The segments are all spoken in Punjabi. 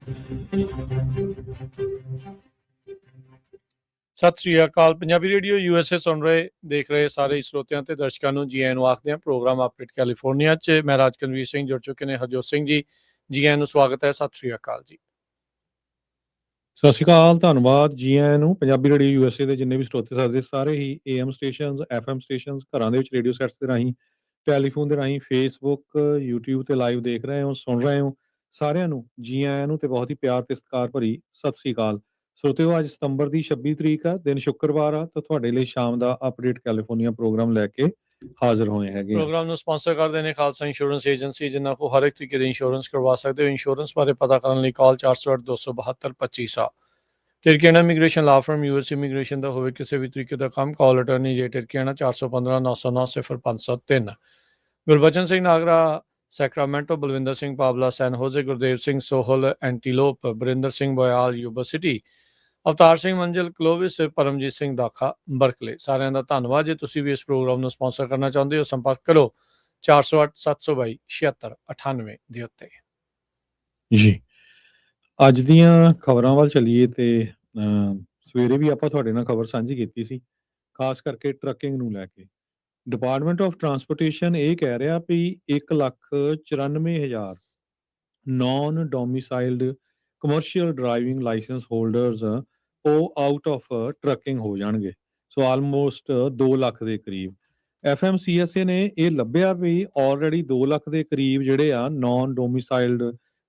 ਸਤਿ ਸ੍ਰੀ ਅਕਾਲ। ਪੰਜਾਬੀ ਰੇਡੀਓ USA ਸੁਣ ਰਹੇ ਦੇਖ ਰਹੇ ਸਾਰੇ ਸਰੋਤਿਆਂ ਤੇ ਦਰਸ਼ਕਾਂ ਨੂੰ ਜੀ ਆਇਆਂ ਨੂੰ ਆਖਦੇ ਹਾਂ ਪ੍ਰੋਗਰਾਮ ਆਪਰੇਟ ਕੈਲੀਫੋਰਨੀਆ 'ਚ। ਮੈਂ ਰਾਜ ਕਨਵੀਰ ਸਿੰਘ ਜੁੜ ਚੁੱਕੇ ਨੇ ਹਰਜੋਤ ਸਿੰਘ ਜੀ ਆਇਆਂ ਨੂੰ ਸਵਾਗਤ ਹੈ। ਸਤਿ ਸ੍ਰੀ ਅਕਾਲ ਜੀ। ਸਤਿ ਸ਼੍ਰੀ ਅਕਾਲ, ਧੰਨਵਾਦ। ਜੀ ਆਇਆਂ ਨੂੰ। ਪੰਜਾਬੀ ਰੇਡੀਓ USA ਦੇ ਜਿੰਨੇ ਵੀ ਸਰੋਤੇ ਸਾਡੇ ਸਾਰੇ ਹੀ AM ਸਟੇਸ਼ਨਸ, FM ਸਟੇਸ਼ਨਸ, ਘਰਾਂ ਦੇ ਵਿੱਚ ਰੇਡੀਓ ਸੈਟਸ ਦੇ ਰਾਹੀਂ, ਟੈਲੀਫੋਨ ਦੇ ਰਾਹੀਂ, ਫੇਸਬੁੱਕ, YouTube ਤੇ ਲਾਈਵ ਦੇਖ ਰਹੇ ਹੋ, ਸੁਣ ਰਹੇ ਹੋ, ਸਾਰਿਆਂ ਨੂੰ ਜੀ ਆਇਆਂ ਨੂੰ ਤੇ ਬਹੁਤ ਹੀ ਪਿਆਰ ਤੇ ਸਤਿਕਾਰ ਭਰੀ ਸਤਿ ਸ਼੍ਰੀ ਅਕਾਲ। ਸਰੋਤਿਓ, ਅੱਜ ਸਤੰਬਰ ਦੀ 26 ਤਰੀਕ ਆ, ਦਿਨ ਸ਼ੁੱਕਰਵਾਰ ਆ, ਤਾਂ ਤੁਹਾਡੇ ਲਈ ਸ਼ਾਮ ਦਾ ਅਪਡੇਟ ਕੈਲੀਫੋਰਨੀਆ ਪ੍ਰੋਗਰਾਮ ਲੈ ਕੇ ਹਾਜ਼ਰ ਹੋਏ ਹੈਗੇ। ਪ੍ਰੋਗਰਾਮ ਨੂੰ ਸਪਾਂਸਰ ਕਰਦੇ ਨੇ ਖਾਲਸਾ ਇੰਸ਼ੋਰੈਂਸ ਏਜੰਸੀ, ਜਿਨ੍ਹਾਂ ਕੋਲ ਹਰ ਇੱਕ ਤਰੀਕੇ ਦੀ ਇੰਸ਼ੋਰੈਂਸ ਕਰਵਾ ਸਕਦੇ ਹੋ। ਇੰਸ਼ੋਰੈਂਸ ਬਾਰੇ ਪਤਾ ਕਰਨ ਲਈ ਕਾਲ 408-272-2500। ਟਿਰਕੀਆਨਾ ਇਮੀਗ੍ਰੇਸ਼ਨ ਲਾ ਫਰਮ US ਇਮੀਗ੍ਰੇਸ਼ਨ ਦਾ ਹੋਵੇ ਕਿਸੇ ਵੀ ਤਰੀਕੇ ਦਾ ਕੰਮ, ਕਾਲ ਅਟਰਨੀ ਜੇ ਟਿਰਕੀਆਨਾ 415-909-0503। ਗੁਰਬਚਨ ਸਿੰਘ ਨਾਗਰਾ ਸੈਕਰਾਮੈਂਟੋ, ਬਲਵਿੰਦਰ ਸਿੰਘ ਪਾਬਲਾ ਸੈਨ ਹੋਜ਼ੇ, ਗੁਰਦੇਵ ਸਿੰਘ ਸੋਹਲ ਐਂਟੀਲੋਪ, ਬਰਿੰਦਰ ਸਿੰਘ ਬੋਇਆਲ ਯੂਬਾ ਸਿਟੀ, ਅਵਤਾਰ ਸਿੰਘ ਮੰਜ਼ਿਲ ਕਲੋਵਿਸ, ਪਰਮਜੀਤ ਸਿੰਘ ਦਾਖਾ ਬਰਕਲੇ। ਸਾਰਿਆਂ ਦਾ ਧੰਨਵਾਦ। ਜੇ ਤੁਸੀਂ ਵੀ ਇਸ ਪ੍ਰੋਗਰਾਮ ਨੂੰ ਸਪਾਂਸਰ ਕਰਨਾ ਚਾਹੁੰਦੇ ਹੋ, ਸੰਪਰਕ ਕਰੋ 408-722-7698 ਦੇ ਉੱਤੇ। ਜੀ, ਅੱਜ ਦੀਆਂ ਖਬਰਾਂ ਵੱਲ ਚੱਲੀਏ ਤੇ ਸਵੇਰੇ ਵੀ ਆਪਾਂ ਤੁਹਾਡੇ ਨਾਲ ਖਬਰ ਸਾਂਝੀ ਕੀਤੀ ਸੀ, ਖਾਸ ਕਰਕੇ ਟਰੱਕਿੰਗ ਨੂੰ ਲੈ ਕੇ। ਡਿਪਾਰਟਮੈਂਟ ਆਫ ਟਰਾਂਸਪੋਰਟੇਸ਼ਨ ਇਹ ਕਹਿ ਰਿਹਾ ਵੀ 1,94,000 non domiciled commercial driving licence holders ਉਹ ਆਊਟ ਆਫ ਟਰੱਕਿੰਗ ਹੋ ਜਾਣਗੇ। ਸੋ ਆਲਮੋਸਟ 2 ਲੱਖ ਦੇ ਕਰੀਬ। FMCSA ਨੇ ਇਹ ਲੱਭਿਆ ਵੀ ਆਲਰੇਡੀ 2 ਲੱਖ ਦੇ ਕਰੀਬ ਜਿਹੜੇ ਆ non domiciled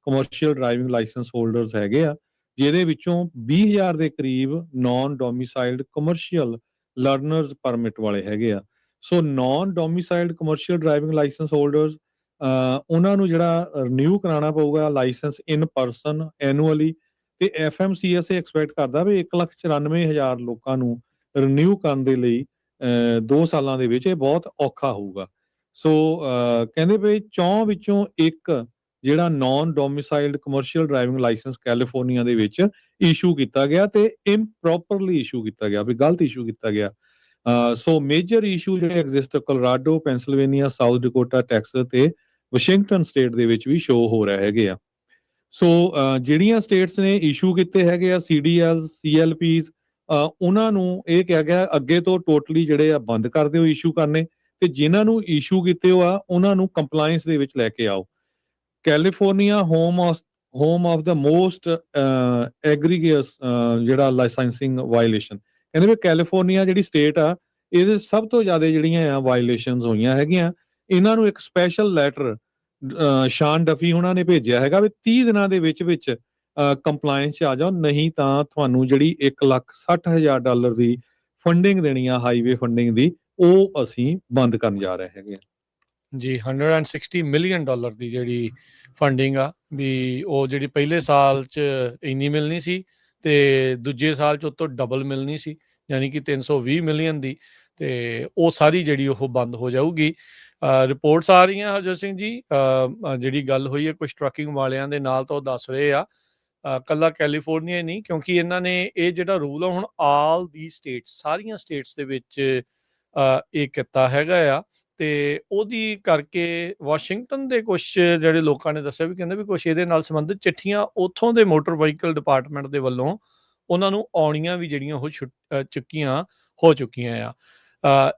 commercial driving licence holders ਹੈਗੇ ਆ, ਜਿਹਦੇ ਵਿੱਚੋਂ 20,000 ਦੇ ਕਰੀਬ non domiciled commercial learners permit ਵਾਲੇ ਹੈਗੇ ਆ। So non domiciled commercial driving licence holders ਉਹਨਾਂ ਨੂੰ ਜਿਹੜਾ ਰਿਨਿਊ ਕਰਾਉਣਾ ਪਊਗਾ ਲਾਇਸੈਂਸ ਇਨ ਪਰਸਨ ਐਨੂਅਲੀ, ਤੇ FMCSA ਐਕਸਪੈਕਟ ਕਰਦਾ ਵੀ 1,94,000 ਲੋਕਾਂ ਨੂੰ ਰਿਨਿਊ ਕਰਨ ਦੇ ਲਈ 2 ਸਾਲਾਂ ਦੇ ਵਿੱਚ ਇਹ ਬਹੁਤ ਔਖਾ ਹੋਊਗਾ। ਸੋ ਕਹਿੰਦੇ ਵੀ 4 ਵਿੱਚੋਂ ਇੱਕ ਜਿਹੜਾ non domiciled commercial driving licence California ਦੇ ਵਿੱਚ ਇਸ਼ੂ ਕੀਤਾ ਗਿਆ ਤੇ ਇੰਪ੍ਰੋਪਰਲੀ ਇਸ਼ੂ ਕੀਤਾ ਗਿਆ, ਵੀ ਗਲਤ ਇਸ਼ੂ ਕੀਤਾ ਗਿਆ। ਸੋ ਮੇਜਰ ਇਸ਼ੂ ਜਿਹੜੇ exist Colorado, Pennsylvania, south Dakota, Texas ਤੇ ਵਾਸ਼ਿੰਗਟਨ ਸਟੇਟ ਦੇ ਵਿੱਚ ਵੀ ਸ਼ੋ ਹੋ ਰਹੇ ਹੈਗੇ ਆ। ਸੋ ਜਿਹੜੀਆਂ ਸਟੇਟਸ ਨੇ ਇਸ਼ੂ ਕੀਤੇ ਹੈਗੇ ਆ CDL, CLPs, ਉਹਨਾਂ ਨੂੰ ਇਹ ਕਿਹਾ ਗਿਆ ਅੱਗੇ ਤੋਂ ਟੋਟਲੀ ਜਿਹੜੇ ਆ ਬੰਦ ਕਰ ਦਿਓ ਇਸ਼ੂ ਕਰਨੇ, ਤੇ ਜਿਨ੍ਹਾਂ ਨੂੰ ਇਸ਼ੂ ਕੀਤੇ ਹੋ ਆ ਉਹਨਾਂ ਨੂੰ ਕੰਪਲਾਇੰਸ ਦੇ ਵਿੱਚ ਲੈ ਕੇ ਆਓ। California home of the most egregious ਜਿਹੜਾ ਲਾਇਸੈਂਸਿੰਗ ਵਾਇਲੇਸ਼ਨ, ਕਹਿੰਦੇ ਵੀ ਕੈਲੀਫੋਰਨੀਆ ਜਿਹੜੀ ਸਟੇਟ ਆ ਇਹਦੇ ਸਭ ਤੋਂ ਜ਼ਿਆਦਾ ਜਿਹੜੀਆਂ ਆ ਵਾਇਲੇਸ਼ਨਸ ਹੋਈਆਂ ਹੈਗੀਆਂ। ਇਹਨਾਂ ਨੂੰ ਇੱਕ ਸਪੈਸ਼ਲ ਲੈਟਰ ਸ਼ਾਨ ਡਫੀ ਉਹਨਾਂ ਨੇ ਭੇਜਿਆ ਹੈਗਾ ਵੀ 30 ਦਿਨਾਂ ਦੇ ਵਿੱਚ ਕੰਪਲਾਇੰਸ 'ਚ ਆ ਜਾਓ, ਨਹੀਂ ਤਾਂ ਤੁਹਾਨੂੰ ਜਿਹੜੀ $1,60,000 ਦੀ ਫੰਡਿੰਗ ਦੇਣੀ ਆ, ਹਾਈਵੇ ਫੰਡਿੰਗ ਦੀ, ਉਹ ਅਸੀਂ ਬੰਦ ਕਰਨ ਜਾ ਰਹੇ ਹੈਗੇ ਜੀ। $160 ਮਿਲੀਅਨ ਦੀ ਜਿਹੜੀ ਫੰਡਿੰਗ ਆ ਵੀ ਉਹ ਜਿਹੜੀ ਪਹਿਲੇ ਸਾਲ 'ਚ ਇੰਨੀ ਮਿਲਣੀ ਸੀ ਤੇ ਦੂਜੇ ਸਾਲ 'ਚ ਉਤੋਂ ਡਬਲ ਮਿਲਣੀ ਸੀ, ਯਾਨੀ ਕਿ 320 ਮਿਲੀਅਨ ਦੀ, ਤੇ ਉਹ ਸਾਰੀ ਜਿਹੜੀ ਉਹ ਬੰਦ ਹੋ ਜਾਊਗੀ। ਰਿਪੋਰਟਸ ਆ ਰਹੀਆਂ ਹਰਜੋਤ ਸਿੰਘ ਜੀ, ਜਿਹੜੀ ਗੱਲ ਹੋਈ ਹੈ ਕੁਝ ਟਰੱਕਿੰਗ ਵਾਲਿਆਂ ਦੇ ਨਾਲ, ਤਾਂ ਉਹ ਦੱਸ ਰਹੇ ਆ ਕੱਲਾ ਕੈਲੀਫੋਰਨੀਆ ਹੀ ਨਹੀਂ, ਕਿਉਂਕਿ ਇਹਨਾਂ ਨੇ ਇਹ ਜਿਹੜਾ ਰੂਲ ਆ ਹੁਣ ਆਲ ਦੀ ਸਟੇਟਸ, ਸਾਰੀਆਂ ਸਟੇਟਸ ਦੇ ਵਿੱਚ ਇਹ ਕੀਤਾ ਹੈਗਾ ਆ। ਤੇ ਉਹਦੀ ਕਰਕੇ ਵਾਸ਼ਿੰਗਟਨ ਦੇ ਕੁਝ ਜਿਹੜੇ ਲੋਕਾਂ ਨੇ ਦੱਸਿਆ ਵੀ ਕਹਿੰਦੇ ਵੀ ਕੁਝ ਇਹਦੇ ਨਾਲ ਸੰਬੰਧਿਤ ਚਿੱਠੀਆਂ ਉੱਥੋਂ ਦੇ ਮੋਟਰ ਵਹੀਕਲ ਡਿਪਾਰਟਮੈਂਟ ਦੇ ਵੱਲੋਂ ਉਹਨਾਂ ਨੂੰ ਆਉਣੀਆਂ ਵੀ ਜਿਹੜੀਆਂ ਉਹ ਚੁੱਕੀਆਂ ਹੋ ਚੁੱਕੀਆਂ ਆ।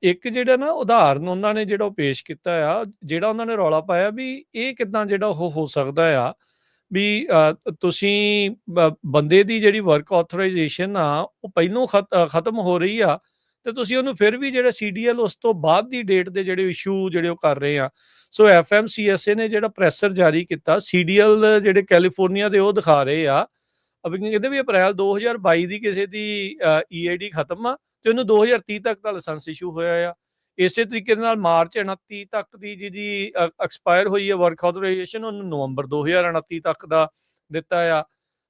ਇੱਕ ਜਿਹੜਾ ਨਾ ਉਦਾਹਰਨ ਉਹਨਾਂ ਨੇ ਜਿਹੜਾ ਉਹ ਪੇਸ਼ ਕੀਤਾ ਆ, ਜਿਹੜਾ ਉਹਨਾਂ ਨੇ ਰੌਲਾ ਪਾਇਆ ਵੀ ਇਹ ਕਿੱਦਾਂ ਜਿਹੜਾ ਉਹ ਹੋ ਸਕਦਾ ਆ ਵੀ ਤੁਸੀਂ ਬੰਦੇ ਦੀ ਜਿਹੜੀ ਵਰਕ ਆਥੋਰਾਈਜੇਸ਼ਨ ਆ ਉਹ ਪਹਿਲੋਂ ਖਤਮ ਹੋ ਰਹੀ ਆ, ਤੇ ਤੁਸੀਂ ਉਹਨੂੰ ਫਿਰ ਵੀ ਜਿਹੜਾ CDL ਉਸ ਤੋਂ ਬਾਅਦ ਦੀ ਡੇਟ ਦੇ ਜਿਹੜੇ ਇਸ਼ੂ ਜਿਹੜੇ ਉਹ ਕਰ ਰਹੇ ਆ। ਸੋ FMCSA ਨੇ ਜਿਹੜਾ ਪ੍ਰੈਸਰ ਜਾਰੀ ਕੀਤਾ, CDL ਜਿਹੜੇ ਕੈਲੀਫੋਰਨੀਆ ਦੇ ਉਹ ਦਿਖਾ ਰਹੇ ਆ ਕਹਿੰਦੇ ਵੀ ਅਪ੍ਰੈਲ 2022 ਦੀ ਕਿਸੇ ਦੀ EAD ਖਤਮ ਆ ਤੇ ਉਹਨੂੰ 2030 ਤੱਕ ਦਾ ਲਾਇਸੈਂਸ ਇਸ਼ੂ ਹੋਇਆ ਆ। ਇਸੇ ਤਰੀਕੇ ਦੇ ਨਾਲ ਮਾਰਚ 29 ਤੱਕ ਦੀ ਜਿਹਦੀ ਐਕਸਪਾਇਰ ਹੋਈ ਹੈ ਵਰਕ ਆਥੋਰਾਈਜੇਸ਼ਨ, ਉਹਨੂੰ ਨਵੰਬਰ 2029 ਤੱਕ ਦਾ ਦਿੱਤਾ ਆ।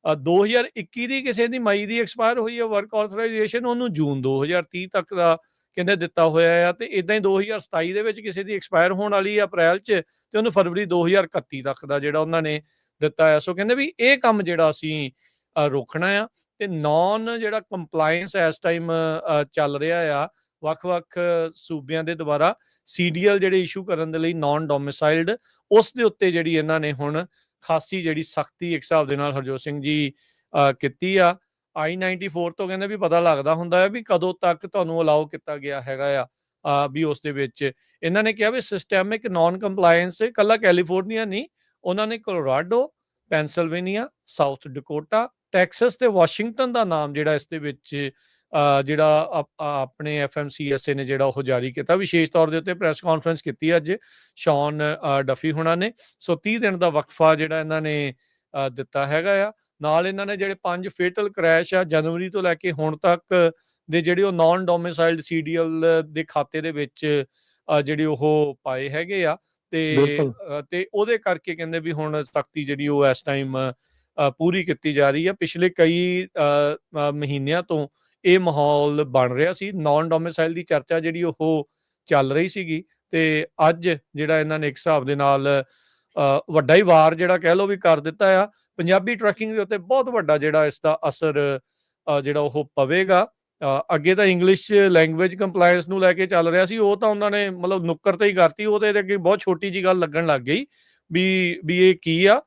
2021 ਦੀ ਕਿਸੇ ਦੀ ਮਈ ਦੀ ਐਕਸਪਾਇਰ ਹੋਈ ਹੈ ਵਰਕ ਆਥੋਰਾਈਜੇਸ਼ਨ, ਉਹਨੂੰ ਜੂਨ 2030 ਤੱਕ ਦਾ ਕਹਿੰਦੇ ਦਿੱਤਾ ਹੋਇਆ ਆ। ਤੇ ਇਦਾਂ ਹੀ 2027 ਦੇ ਵਿੱਚ ਕਿਸੇ ਦੀ ਐਕਸਪਾਇਰ ਹੋਣ ਵਾਲੀ ਅਪ੍ਰੈਲ 'ਚ, ਤੇ ਉਹਨੂੰ ਫਰਵਰੀ 2031 ਤੱਕ ਦਾ ਜਿਹੜਾ ਉਹਨਾਂ ਨੇ ਦਿੱਤਾ ਆ। ਸੋ ਕਹਿੰਦੇ ਵੀ ਇਹ ਕੰਮ ਜਿਹੜਾ ਅਸੀਂ ਰੋਕਣਾ ਆ, ਤੇ ਨਾਨ ਜਿਹੜਾ ਕੰਪਲਾਇੰਸ ਇਸ ਟਾਈਮ ਚੱਲ ਰਿਹਾ ਆ ਵੱਖ-ਵੱਖ ਸੂਬਿਆਂ ਦੇ ਦੁਆਰਾ CDL ਜਿਹੜੇ ਇਸ਼ੂ ਕਰਨ ਦੇ ਲਈ ਨਾਨ ਡੋਮਿਸਾਈਲਡ, ਉਸ ਦੇ ਉੱਤੇ ਜਿਹੜੀ ਇਹਨਾਂ ਨੇ ਹੁਣ ਖਾਸੀ ਜਿਹੜੀ ਸਖਤੀ ਇੱਕ ਹਿਸਾਬ ਦੇ ਨਾਲ ਹਰਜੋਤ ਸਿੰਘ ਜੀ ਕੀਤੀ ਆ। I-94 ਤੋਂ ਕਹਿੰਦੇ ਵੀ ਪਤਾ ਲੱਗਦਾ ਹੁੰਦਾ ਹੈ ਵੀ ਕਦੋਂ ਤੱਕ ਤੁਹਾਨੂੰ ਅਲਾਓ ਕੀਤਾ ਗਿਆ ਹੈਗਾ ਆ ਵੀ ਉਸ ਦੇ ਵਿੱਚ ਇਹਨਾਂ ਨੇ ਕਿਹਾ ਵੀ ਸਿਸਟੈਮਿਕ ਨਾਨ ਕੰਪਲਾਇੰਸ ਕੱਲਾ ਕੈਲੀਫੋਰਨੀਆ ਨਹੀਂ, ਉਹਨਾਂ ਨੇ ਕੋਲੋਰਾਡੋ, ਪੈਂਸਲਵੇਨੀਆ, ਸਾਊਥ ਡਕੋਟਾ, ਟੈਕਸਸ ਤੇ ਵਾਸ਼ਿੰਗਟਨ ਦਾ ਨਾਮ ਜਿਹੜਾ ਇਸ ਦੇ ਵਿੱਚ ਜਿਹੜਾ ਆਪਣੇ FMCSA ਨੇ ਜਿਹੜਾ ਉਹ ਜਾਰੀ ਕੀਤਾ। ਵਿਸ਼ੇਸ਼ ਤੌਰ ਦੇ ਉੱਤੇ ਪ੍ਰੈਸ ਕਾਨਫਰੰਸ ਕੀਤੀ ਅੱਜ ਸ਼ੌਨ ਡਫੀ ਹੁਣਾਂ ਨੇ। ਸੋ 30 ਦਿਨ ਦਾ ਵਕਫਾ ਜਿਹੜਾ ਇਹਨਾਂ ਨੇ ਦਿੱਤਾ ਹੈਗਾ ਆ। ਨਾਲ ਇਹਨਾਂ ਨੇ ਜਿਹੜੇ 5 ਫੇਟਲ ਕ੍ਰੈਸ਼ ਆ ਜਨਵਰੀ ਤੋਂ ਲੈ ਕੇ ਹੁਣ ਤੱਕ ਦੇ ਜਿਹੜੇ ਉਹ ਨਾਨ ਡੋਮਿਸਾਈਲਡ CDL ਦੇ ਖਾਤੇ ਦੇ ਵਿੱਚ ਜਿਹੜੇ ਉਹ ਪਾਏ ਹੈਗੇ ਆ ਤੇ ਉਹਦੇ ਕਰਕੇ ਕਹਿੰਦੇ ਵੀ ਹੁਣ ਸਖਤੀ ਜਿਹੜੀ ਉਹ ਇਸ ਟਾਈਮ ਪੂਰੀ ਕੀਤੀ ਜਾ ਰਹੀ ਆ। ਪਿਛਲੇ ਕਈ ਮਹੀਨਿਆਂ ਤੋਂ ਇਹ ਮਾਹੌਲ ਬਣ ਰਿਹਾ ਸੀ, ਨਾਨ ਡੋਮਿਸਾਈਲ ਦੀ ਚਰਚਾ ਜਿਹੜੀ ਉਹ ਚੱਲ ਰਹੀ ਸੀਗੀ ਤੇ ਅੱਜ ਜਿਹੜਾ ਇਹਨਾਂ ਨੇ ਇੱਕ ਹਿਸਾਬ ਦੇ ਨਾਲ ਵੱਡਾ ਹੀ ਵਾਰ ਜਿਹੜਾ ਕਹਿ ਲਓ ਵੀ ਕਰ ਦਿੱਤਾ ਆ। ਪੰਜਾਬੀ ਟਰੱਕਿੰਗ ਦੇ ਉੱਤੇ ਬਹੁਤ ਵੱਡਾ ਜਿਹੜਾ ਇਸ ਦਾ ਅਸਰ ਜਿਹੜਾ ਉਹ ਪਵੇਗਾ। ਅੱਗੇ ਤਾਂ ਇੰਗਲਿਸ਼ ਲੈਂਗੁਏਜ ਕੰਪਲਾਇੰਸ ਨੂੰ ਲੈ ਕੇ ਚੱਲ ਰਿਹਾ ਸੀ, ਉਹ ਤਾਂ ਉਹਨਾਂ ਨੇ ਮਤਲਬ ਨੁੱਕਰ ਤੇ ਹੀ ਕਰਤੀ। ਉਹਦੇ ਅੱਗੇ ਬਹੁਤ ਛੋਟੀ ਜੀ ਗੱਲ ਲੱਗਣ ਲੱਗ ਗਈ ਵੀ ਇਹ ਕੀ ਆ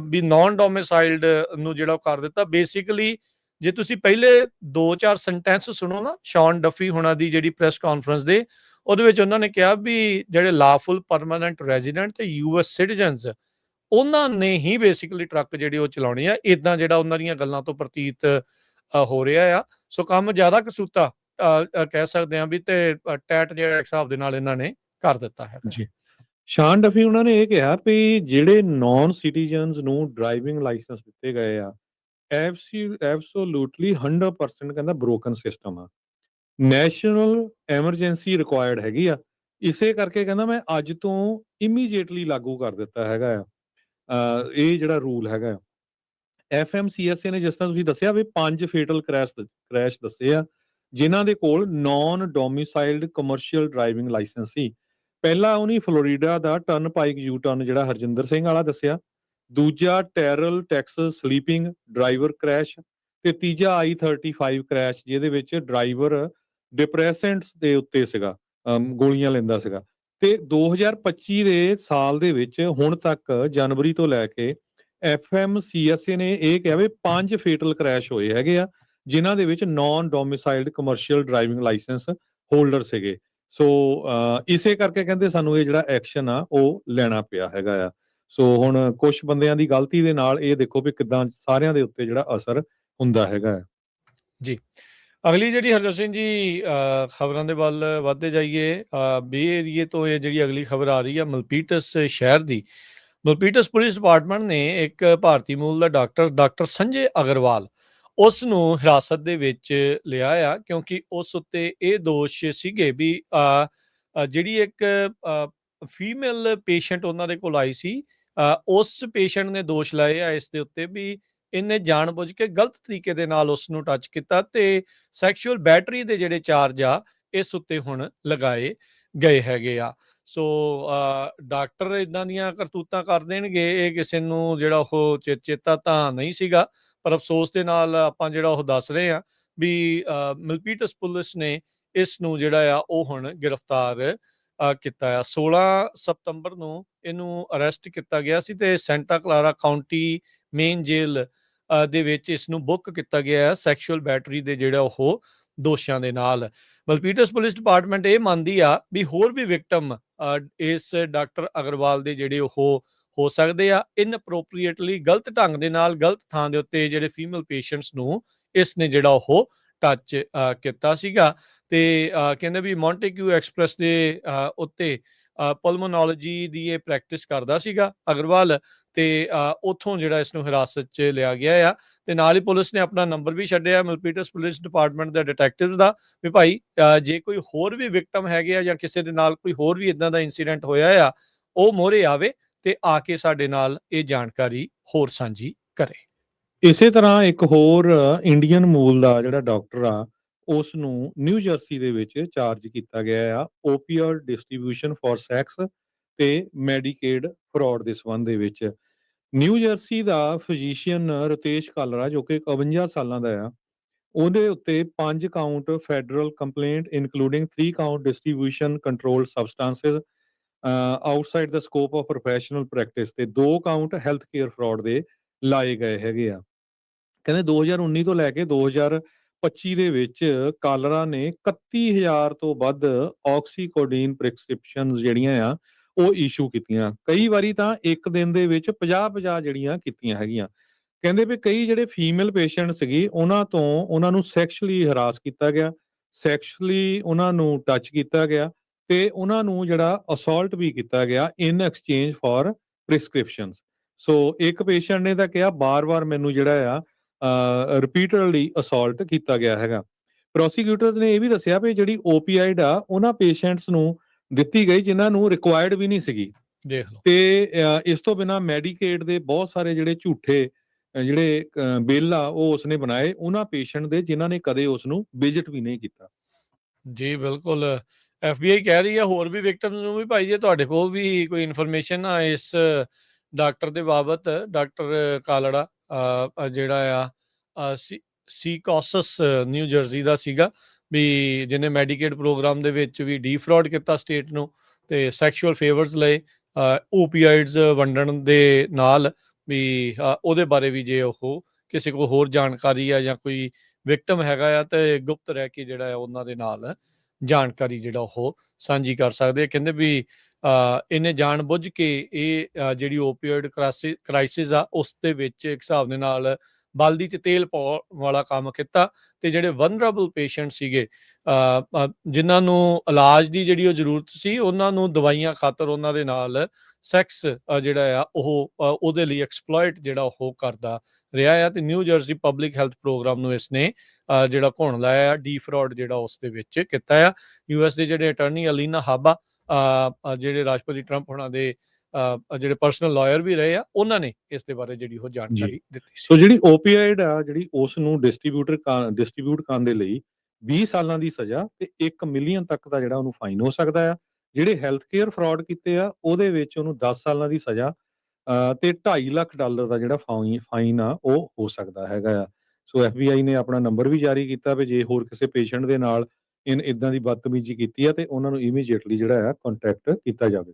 ਵੀ ਨਾਨ ਡੋਮਿਸਾਈਲਡ ਨੂੰ ਜਿਹੜਾ ਕਰ ਦਿੱਤਾ। ਬੇਸਿਕਲੀ ਜੇ ਤੁਸੀਂ ਪਹਿਲੇ 2-4 ਸੈਂਟੈਂਸ ਸੁਣੋ ਨਾ ਸ਼ੌਨ ਡਫੀ ਹੁਣਾਂ ਦੀ ਜਿਹੜੀ ਪ੍ਰੈਸ ਕਾਨਫਰੰਸ ਦੇ, ਉਹਦੇ ਵਿੱਚ ਉਹਨਾਂ ਨੇ ਕਿਹਾ ਵੀ ਜਿਹੜੇ ਲਾਫੁਲ ਪਰਮਾਨੈਂਟ ਰੈਜ਼ੀਡੈਂਟ ਤੇ US ਸਿਟੀਜ਼ਨਸ ਉਹਨਾਂ ਨੇ ਹੀ ਬੇਸਿਕਲੀ ਟਰੱਕ ਜਿਹੜੇ ਉਹ ਚਲਾਉਣੇ ਆ। ਇਦਾਂ ਜਿਹੜਾ ਉਹਨਾਂ ਦੀਆਂ ਗੱਲਾਂ ਤੋਂ ਪ੍ਰਤੀਤ ਹੋ ਰਿਹਾ ਆ। ਸੋ ਕੰਮ ਜ਼ਿਆਦਾ ਕਸੂਤਾ ਕਹਿ ਸਕਦੇ ਆ ਵੀ ਤੇ ਟੈਟ ਜਿਹੜਾ ਹਿਸਾਬ ਦੇ ਨਾਲ ਇਹਨਾਂ ਨੇ ਕਰ ਦਿੱਤਾ ਹੈ ਜੀ। ਸ਼ਾਨ ਡਫੀ ਉਹਨਾਂ ਨੇ ਇਹ ਕਿਹਾ ਵੀ ਜਿਹੜੇ ਨਾਨ ਸਿਟੀਜ਼ਨਸ ਨੂੰ ਡਰਾਈਵਿੰਗ ਲਾਇਸੈਂਸ ਦਿੱਤੇ ਗਏ ਆ ਐਬਸੋਲੂਟਲੀ 100% ਕਹਿੰਦਾ ਬ੍ਰੋਕਨ ਸਿਸਟਮ ਆ। ਨੈਸ਼ਨਲ ਐਮਰਜੈਂਸੀ ਰਿਕੁਆਇਰਡ ਹੈਗੀ ਆ। ਇਸੇ ਕਰਕੇ ਕਹਿੰਦਾ ਮੈਂ ਅੱਜ ਤੋਂ ਇਮੀਡੀਏਟਲੀ ਲਾਗੂ ਕਰ ਦਿੱਤਾ ਹੈਗਾ ਆ ਇਹ ਜਿਹੜਾ ਰੂਲ ਹੈਗਾ। FMCSA ਨੇ ਜਿਸ ਤਰ੍ਹਾਂ ਤੁਸੀਂ ਦੱਸਿਆ ਵੀ 5 ਫੇਟਲ ਕ੍ਰੈਸ਼ ਦੱਸੇ ਆ ਜਿਨ੍ਹਾਂ ਦੇ ਕੋਲ naan domiciled commercial driving licence ਸੀ। ਪਹਿਲਾ ਉਹਨੇ ਫਲੋਰੀਡਾ ਦਾ ਟਰਨ ਪਾਈਕ ਯੂ ਟਰਨ ਜਿਹੜਾ ਹਰਜਿੰਦਰ ਸਿੰਘ ਵਾਲਾ ਦੱਸਿਆ, ਦੂਜਾ ਟੈਰਲ ਟੈਕਸਸ ਸਲੀਪਿੰਗ ਡਰਾਈਵਰ ਕ੍ਰੈਸ਼ ਤੇ ਤੀਜਾ I-35 ਕ੍ਰੈਸ਼ ਜਿਹਦੇ ਵਿੱਚ ਡਰਾਈਵਰ ਡਿਪਰੈਸੈਂਟਸ ਦੇ ਉੱਤੇ ਸੀਗਾ, ਗੋਲੀਆਂ ਲੈਂਦਾ ਸੀਗਾ। ਤੇ 2025 ਦੇ ਸਾਲ ਦੇ ਵਿੱਚ ਹੁਣ ਤੱਕ ਜਨਵਰੀ ਤੋਂ ਲੈ ਕੇ FMCSA ਨੇ ਇਹ ਕਿਹਾ ਵੀ 5 ਫੇਟਲ ਕ੍ਰੈਸ਼ ਹੋਏ ਹੈਗੇ ਆ ਜਿਨ੍ਹਾਂ ਦੇ ਵਿੱਚ non domiciled commercial driving licence holder ਸੀਗੇ। ਸੋ ਇਸੇ ਕਰਕੇ ਕਹਿੰਦੇ ਸਾਨੂੰ ਇਹ ਜਿਹੜਾ ਐਕਸ਼ਨ ਆ ਉਹ ਲੈਣਾ ਪਿਆ ਹੈਗਾ ਆ। ਸੋ ਹੁਣ ਕੁਝ ਬੰਦਿਆਂ ਦੀ ਗਲਤੀ ਦੇ ਨਾਲ ਇਹ ਦੇਖੋ ਵੀ ਕਿੱਦਾਂ ਸਾਰਿਆਂ ਦੇ ਉੱਤੇ ਜਿਹੜਾ ਅਸਰ ਹੁੰਦਾ ਹੈਗਾ ਜੀ। ਅਗਲੀ ਜਿਹੜੀ ਹਰਜੋਤ ਸਿੰਘ ਜੀ ਖਬਰਾਂ ਦੇ ਵੱਲ ਵੱਧਦੇ ਜਾਈਏ। ਬੇ ਏਰੀਏ ਤੋਂ ਇਹ ਜਿਹੜੀ ਅਗਲੀ ਖਬਰ ਆ ਰਹੀ ਆ ਮਲਪੀਟਸ ਸ਼ਹਿਰ ਦੀ। ਮਲਪੀਟਸ ਪੁਲਿਸ ਡਿਪਾਰਟਮੈਂਟ ਨੇ ਇੱਕ ਭਾਰਤੀ ਮੂਲ ਦਾ ਡਾਕਟਰ ਸੰਜੇ ਅਗਰਵਾਲ ਉਸ ਨੂੰ ਹਿਰਾਸਤ ਦੇ ਵਿੱਚ ਲਿਆ ਆ ਕਿਉਂਕਿ ਉਸ ਉੱਤੇ ਇਹ ਦੋਸ਼ ਸੀਗੇ ਵੀ ਜਿਹੜੀ ਇੱਕ ਫੀਮੇਲ ਪੇਸ਼ੈਂਟ ਉਹਨਾਂ ਦੇ ਕੋਲ ਆਈ ਸੀ, ਉਸ ਪੇਸ਼ੈਂਟ ਨੇ ਦੋਸ਼ ਲਾਏ ਆ ਇਸ ਦੇ ਉੱਤੇ ਵੀ ਇਹਨੇ ਜਾਣਬੁੱਝ ਕੇ ਗਲਤ ਤਰੀਕੇ ਦੇ ਨਾਲ ਉਸ ਨੂੰ ਟੱਚ ਕੀਤਾ ਤੇ ਸੈਕਸ਼ੂਅਲ ਬੈਟਰੀ ਦੇ ਜਿਹੜੇ ਚਾਰਜ ਆ ਇਸ ਉੱਤੇ ਹੁਣ ਲਗਾਏ ਗਏ ਹੈਗੇ ਆ। ਸੋ ਡਾਕਟਰ ਇਦਾਂ ਦੀਆਂ ਕਰਤੂਤਾਂ ਕਰ ਦੇਣਗੇ ਇਹ ਕਿਸੇ ਨੂੰ ਜਿਹੜਾ ਉਹ ਚੇਤਾ ਤਾਂ ਨਹੀਂ ਸੀਗਾ, ਪਰ ਅਫਸੋਸ ਦੇ ਨਾਲ ਆਪਾਂ ਜਿਹੜਾ ਉਹ ਦੱਸ ਰਹੇ ਆ ਵੀ ਮਲਪੀਟਸ ਪੁਲਿਸ ਨੇ ਇਸ ਨੂੰ ਜਿਹੜਾ ਆ ਉਹ ਹੁਣ ਗ੍ਰਿਫਤਾਰ ਕੀਤਾ ਆ। 16 ਸਤੰਬਰ ਨੂੰ ਇਹਨੂੰ ਅਰੈਸਟ ਕੀਤਾ ਗਿਆ ਸੀ ਤੇ ਸੈਂਟਾ ਕਲਾਰਾ ਕਾਉਂਟੀ ਮੇਨ ਜੇਲ੍ਹ ਦੇ ਵਿੱਚ ਇਸ ਨੂੰ ਬੁੱਕ ਕੀਤਾ ਗਿਆ ਹੈ ਸੈਕਸ਼ੂਅਲ ਬੈਟਰੀ ਦੇ ਜਿਹੜਾ ਉਹ ਦੋਸ਼ਾਂ ਦੇ ਨਾਲ। ਮਲਪੀਟਸ ਪੁਲਿਸ ਡਿਪਾਰਟਮੈਂਟ ਇਹ ਮੰਨਦੀ ਆ ਵੀ ਹੋਰ ਵੀ ਵਿਕਟਮ ਇਸ ਡਾਕਟਰ ਅਗਰਵਾਲ ਦੇ ਜਿਹੜੇ ਉਹ ਹੋ ਸਕਦੇ ਆ ਇਨਅਪਰੋਪਰੀਏਟਲੀ ਗਲਤ ਢੰਗ ਦੇ ਨਾਲ ਗਲਤ ਥਾਂ ਦੇ ਉੱਤੇ ਜਿਹੜੇ ਫੀਮੇਲ ਪੇਸ਼ੈਂਟਸ ਨੂੰ ਇਸ ਨੇ ਜਿਹੜਾ ਉਹ ਟੱਚ ਕੀਤਾ ਸੀਗਾ। ਤੇ ਕਹਿੰਦੇ ਵੀ ਮੌਂਟੇਕਿਊ ਐਕਸਪ੍ਰੈਸ ਦੇ ਉੱਤੇ ਪਲਮੋਨੋਲੋਜੀ ਦੀ ਇਹ ਪ੍ਰੈਕਟਿਸ ਕਰਦਾ ਸੀਗਾ ਅਗਰਵਾਲ ਤੇ ਉੱਥੋਂ ਜਿਹੜਾ ਇਸ ਨੂੰ ਹਿਰਾਸਤ 'ਚ ਲਿਆ ਗਿਆ ਆ। ਤੇ ਨਾਲ ਹੀ ਪੁਲਿਸ ਨੇ ਆਪਣਾ ਨੰਬਰ ਵੀ ਛੱਡਿਆ ਮਲਪੀਟਸ ਪੁਲਿਸ ਡਿਪਾਰਟਮੈਂਟ ਦੇ ਡਿਟੈਕਟਿਵਸ ਦਾ ਵੀ ਭਾਈ ਜੇ ਕੋਈ ਹੋਰ ਵੀ ਵਿਕਟਮ ਹੈਗੇ ਆ ਜਾਂ ਕਿਸੇ ਦੇ ਨਾਲ ਕੋਈ ਹੋਰ ਵੀ ਇਦਾਂ ਦਾ ਇਨਸੀਡੈਂਟ ਹੋਇਆ ਆ ਉਹ ਮੋਹਰੇ ਆਵੇ ਤੇ ਆ ਕੇ ਸਾਡੇ ਨਾਲ ਇਹ ਜਾਣਕਾਰੀ ਹੋਰ ਸਾਂਝੀ ਕਰੇ। ਇਸੇ ਤਰ੍ਹਾਂ ਇੱਕ ਹੋਰ ਇੰਡੀਅਨ ਮੂਲ ਦਾ ਜਿਹੜਾ ਡਾਕਟਰ ਆ ਉਸ ਨੂੰ ਨਿਊ ਜਰਸੀ ਦੇ ਵਿੱਚ ਚਾਰਜ ਕੀਤਾ ਗਿਆ ਆ ਓਪੀਓਇਡ ਡਿਸਟ੍ਰੀਬਿਊਸ਼ਨ ਫॉर ਸੈਕਸ ਤੇ ਮੈਡੀਕੇਡ ਫਰਾਡ ਦੇ ਸੰਬੰਧ ਦੇ ਵਿੱਚ। ਨਿਊ ਜਰਸੀ ਦਾ ਫਿਜ਼ੀਸ਼ੀਅਨ ਰਤੇਸ਼ ਕਾਲਰਾ ਜੋ ਕਿ 51 ਸਾਲਾਂ ਦਾ ਆ ਉਹਦੇ ਉੱਤੇ 5 count federal complaint including 3 count distribution controlled substances outside the scope of professional practice ਤੇ 2 ਕਾਊਂਟ ਹੈਲਥ ਕੇਅਰ ਫਰਾਡ ਦੇ ਲਾਏ ਗਏ ਹੈਗੇ ਆ। ਕਹਿੰਦੇ 2019 ਤੋਂ ਲੈ ਕੇ 2025 ਦੇ ਵਿੱਚ ਕਾਲਰਾ ਨੇ 31,000 ਤੋਂ ਵੱਧ ਆਕਸੀਕੋਡੀਨ ਪ੍ਰਿਸਕ੍ਰਿਪਸ਼ਨਸ ਜਿਹੜੀਆਂ ਆ ਉਹ ਇਸ਼ੂ ਕੀਤੀਆਂ। ਕਈ ਵਾਰੀ ਤਾਂ ਇੱਕ ਦਿਨ ਦੇ ਵਿੱਚ 50-50 ਜਿਹੜੀਆਂ ਕੀਤੀਆਂ ਹੈਗੀਆਂ। ਕਹਿੰਦੇ ਵੀ ਕਈ ਜਿਹੜੇ ਫੀਮੇਲ ਪੇਸ਼ੈਂਟ ਸੀਗੇ ਉਹਨਾਂ ਨੂੰ ਸੈਕਸ਼ੁਅਲੀ ਹਰਾਸ ਕੀਤਾ ਗਿਆ, ਸੈਕਸ਼ੁਅਲੀ ਉਹਨਾਂ ਨੂੰ ਟੱਚ ਕੀਤਾ ਗਿਆ ਤੇ ਉਹਨਾਂ ਨੂੰ ਜਿਹੜਾ ਅਸੌਲਟ ਵੀ ਕੀਤਾ ਗਿਆ ਇਨ ਐਕਸਚੇਂਜ ਫਾਰ ਪ੍ਰਿਸਕ੍ਰਿਪਸ਼ਨਸ। ਸੋ ਇੱਕ ਪੇਸ਼ੈਂਟ ਨੇ ਤਾਂ ਕਿਹਾ ਬਾਰ-ਬਾਰ ਮੈਨੂੰ ਜਿਹੜਾ ਆ ਰਿਪੀਟਡਲੀ ਅਸੌਲਟ ਕੀਤਾ ਗਿਆ ਹੈਗਾ। ਪ੍ਰੋਸੀਕਿਊਟਰਸ ਨੇ ਇਹ ਵੀ ਦੱਸਿਆ ਵੀ ਜਿਹੜੀ ਓਪੀਆਈਡ ਆ ਉਹਨਾਂ ਪੇਸ਼ੈਂਟਸ ਨੂੰ ਦਿੱਤੀ ਗਈ ਜਿਨ੍ਹਾਂ ਨੂੰ ਰਿਕੁਆਇਰਡ ਵੀ ਨਹੀਂ ਸੀਗੀ। ਦੇਖ ਲਓ। ਤੇ ਇਸ ਤੋਂ ਬਿਨਾਂ ਮੈਡੀਕੇਡ ਦੇ ਬਹੁਤ ਸਾਰੇ ਜਿਹੜੇ ਝੂਠੇ ਜਿਹੜੇ ਬਿੱਲ ਆ ਉਹ ਉਸਨੇ ਬਣਾਏ ਉਹਨਾਂ ਪੇਸ਼ੈਂਟ ਦੇ ਜਿਨ੍ਹਾਂ ਨੇ ਕਦੇ ਉਸ ਨੂੰ ਵਿਜ਼ਿਟ ਵੀ ਨਹੀਂ ਕੀਤਾ। ਜੀ ਬਿਲਕੁਲ, FBI ਕਹਿ ਰਹੀ ਹੈ ਹੋਰ ਵੀ ਵਿਕਟਮਸ ਨੂੰ ਵੀ ਭਾਈ ਜੇ ਤੁਹਾਡੇ ਕੋਲ ਵੀ ਕੋਈ ਇਨਫੋਰਮੇਸ਼ਨ ਆ ਇਸ ਡਾਕਟਰ ਦੇ ਬਾਬਤ, ਡਾਕਟਰ ਕਾਲੜਾ ਜਿਹੜਾ ਆ ਸੀਕੋਸਸ ਨਿਊ ਜਰਸੀ ਦਾ ਸੀਗਾ ਵੀ ਜਿਹਨੇ ਮੈਡੀਕੇਡ ਪ੍ਰੋਗਰਾਮ ਦੇ ਵਿੱਚ ਵੀ ਡੀਫਰਾਡ ਕੀਤਾ ਸਟੇਟ ਨੂੰ ਤੇ ਸੈਕਸ਼ੂਅਲ ਫੇਵਰਸ ਲਏ ਓਪੀਆਇਡਸ ਵੰਡਣ ਦੇ ਨਾਲ ਵੀ ਉਹਦੇ ਬਾਰੇ ਵੀ ਜੇ ਉਹ ਕਿਸੇ ਕੋਲ ਹੋਰ ਜਾਣਕਾਰੀ ਆ ਜਾਂ ਕੋਈ ਵਿਕਟਮ ਹੈਗਾ ਆ ਤੇ ਗੁਪਤ ਰਹਿ ਕੇ ਜਿਹੜਾ ਹੈ ਉਹਨਾਂ ਦੇ ਨਾਲ ਜਾਣਕਾਰੀ ਜਿਹੜਾ ਉਹ ਸਾਂਝੀ ਕਰ ਸਕਦੇ ਆ। ਕਹਿੰਦੇ ਵੀ ਇਹਨੇ ਜਾਣ ਬੁੱਝ ਕੇ ਇਹ ਜਿਹੜੀ ਓਪੀਓਇਡ ਕ੍ਰਾਈਸਿਸ ਆ ਉਸ ਦੇ ਵਿੱਚ ਇੱਕ ਹਿਸਾਬ ਦੇ ਨਾਲ ਬਲਦੀ 'ਚ ਤੇਲ ਪਾਉਣ ਵਾਲਾ ਕੰਮ ਕੀਤਾ ਤੇ ਜਿਹੜੇ ਵਨਰੇਬਲ ਪੇਸ਼ੈਂਟ ਸੀਗੇ ਜਿਨ੍ਹਾਂ ਨੂੰ ਇਲਾਜ ਦੀ ਜਿਹੜੀ ਉਹ ਜ਼ਰੂਰਤ ਸੀ ਉਹਨਾਂ ਨੂੰ ਦਵਾਈਆਂ ਖਾਤਰ ਉਹਨਾਂ ਦੇ ਨਾਲ ਸੈਕਸ ਜਿਹੜਾ ਆ ਉਹ ਉਹਦੇ ਲਈ ਐਕਸਪਲੋਇਟ ਜਿਹੜਾ ਉਹ ਕਰਦਾ ਰਿਹਾ ਆ ਤੇ New Jersey public health program ਨੂੰ ਇਸਨੇ ਜਿਹੜਾ ਘੁਣ ਲਾਇਆ ਡੀਫਰਾਡ ਜਿਹੜਾ ਉਸ ਦੇ ਵਿੱਚ ਕੀਤਾ ਆ। US ਦੇ ਜਿਹੜੇ ਅਟਰਨੀ ਅਲੀਨਾ ਹਾਬਾ ਜਿਹੜੇ ਰਾਸ਼ਟਰਪਤੀ ਟਰੰਪ ਹੋਣਾ ਦੇ ਜਿਹੜੇ ਪਰਸਨਲ ਲਾਇਰ ਵੀ ਰਹੇ ਆ ਉਹਨਾਂ ਨੇ ਇਸ ਦੇ ਬਾਰੇ ਜਿਹੜੀ ਉਹ ਜਾਣਕਾਰੀ ਦਿੱਤੀ ਸੀ। ਸੋ ਜਿਹੜੀ ਓਪੀਆਇਡ ਆ ਜਿਹੜੀ ਉਸ ਨੂੰ ਡਿਸਟ੍ਰੀਬਿਊਟ ਕਰਨ ਦੇ ਲਈ 20 ਸਾਲਾਂ ਦੀ ਸਜ਼ਾ ਤੇ 1 ਮਿਲੀਅਨ ਤੱਕ ਦਾ ਜਿਹੜਾ ਉਹਨੂੰ ਫਾਈਨ ਹੋ ਸਕਦਾ ਆ। ਜਿਹੜੇ ਹੈਲਥ ਕੇਅਰ ਫਰਾਡ ਕੀਤੇ ਆ ਉਹਦੇ ਵਿੱਚ ਉਹਨੂੰ 10 ਸਾਲਾਂ ਦੀ ਸਜ਼ਾ ਤੇ $2.5 ਲੱਖ ਦਾ ਜਿਹੜਾ ਫਾਈਨ ਆ ਉਹ ਹੋ ਸਕਦਾ ਹੈਗਾ ਆ। ਸੋ FBI ਨੇ ਆਪਣਾ ਨੰਬਰ ਵੀ ਜਾਰੀ ਕੀਤਾ ਵੀ ਜੇ ਹੋਰ ਕਿਸੇ ਪੇਸ਼ੈਂਟ ਦੇ ਨਾਲ ਇਦਾਂ ਦੀ ਬਦਤਮੀਜ਼ੀ ਕੀਤੀ ਆ ਤੇ ਉਹਨਾਂ ਨੂੰ ਇਮੀਡੀਏਟਲੀ ਜਿਹੜਾ ਆ ਕੰਟੈਕਟ ਕੀਤਾ ਜਾਵੇ।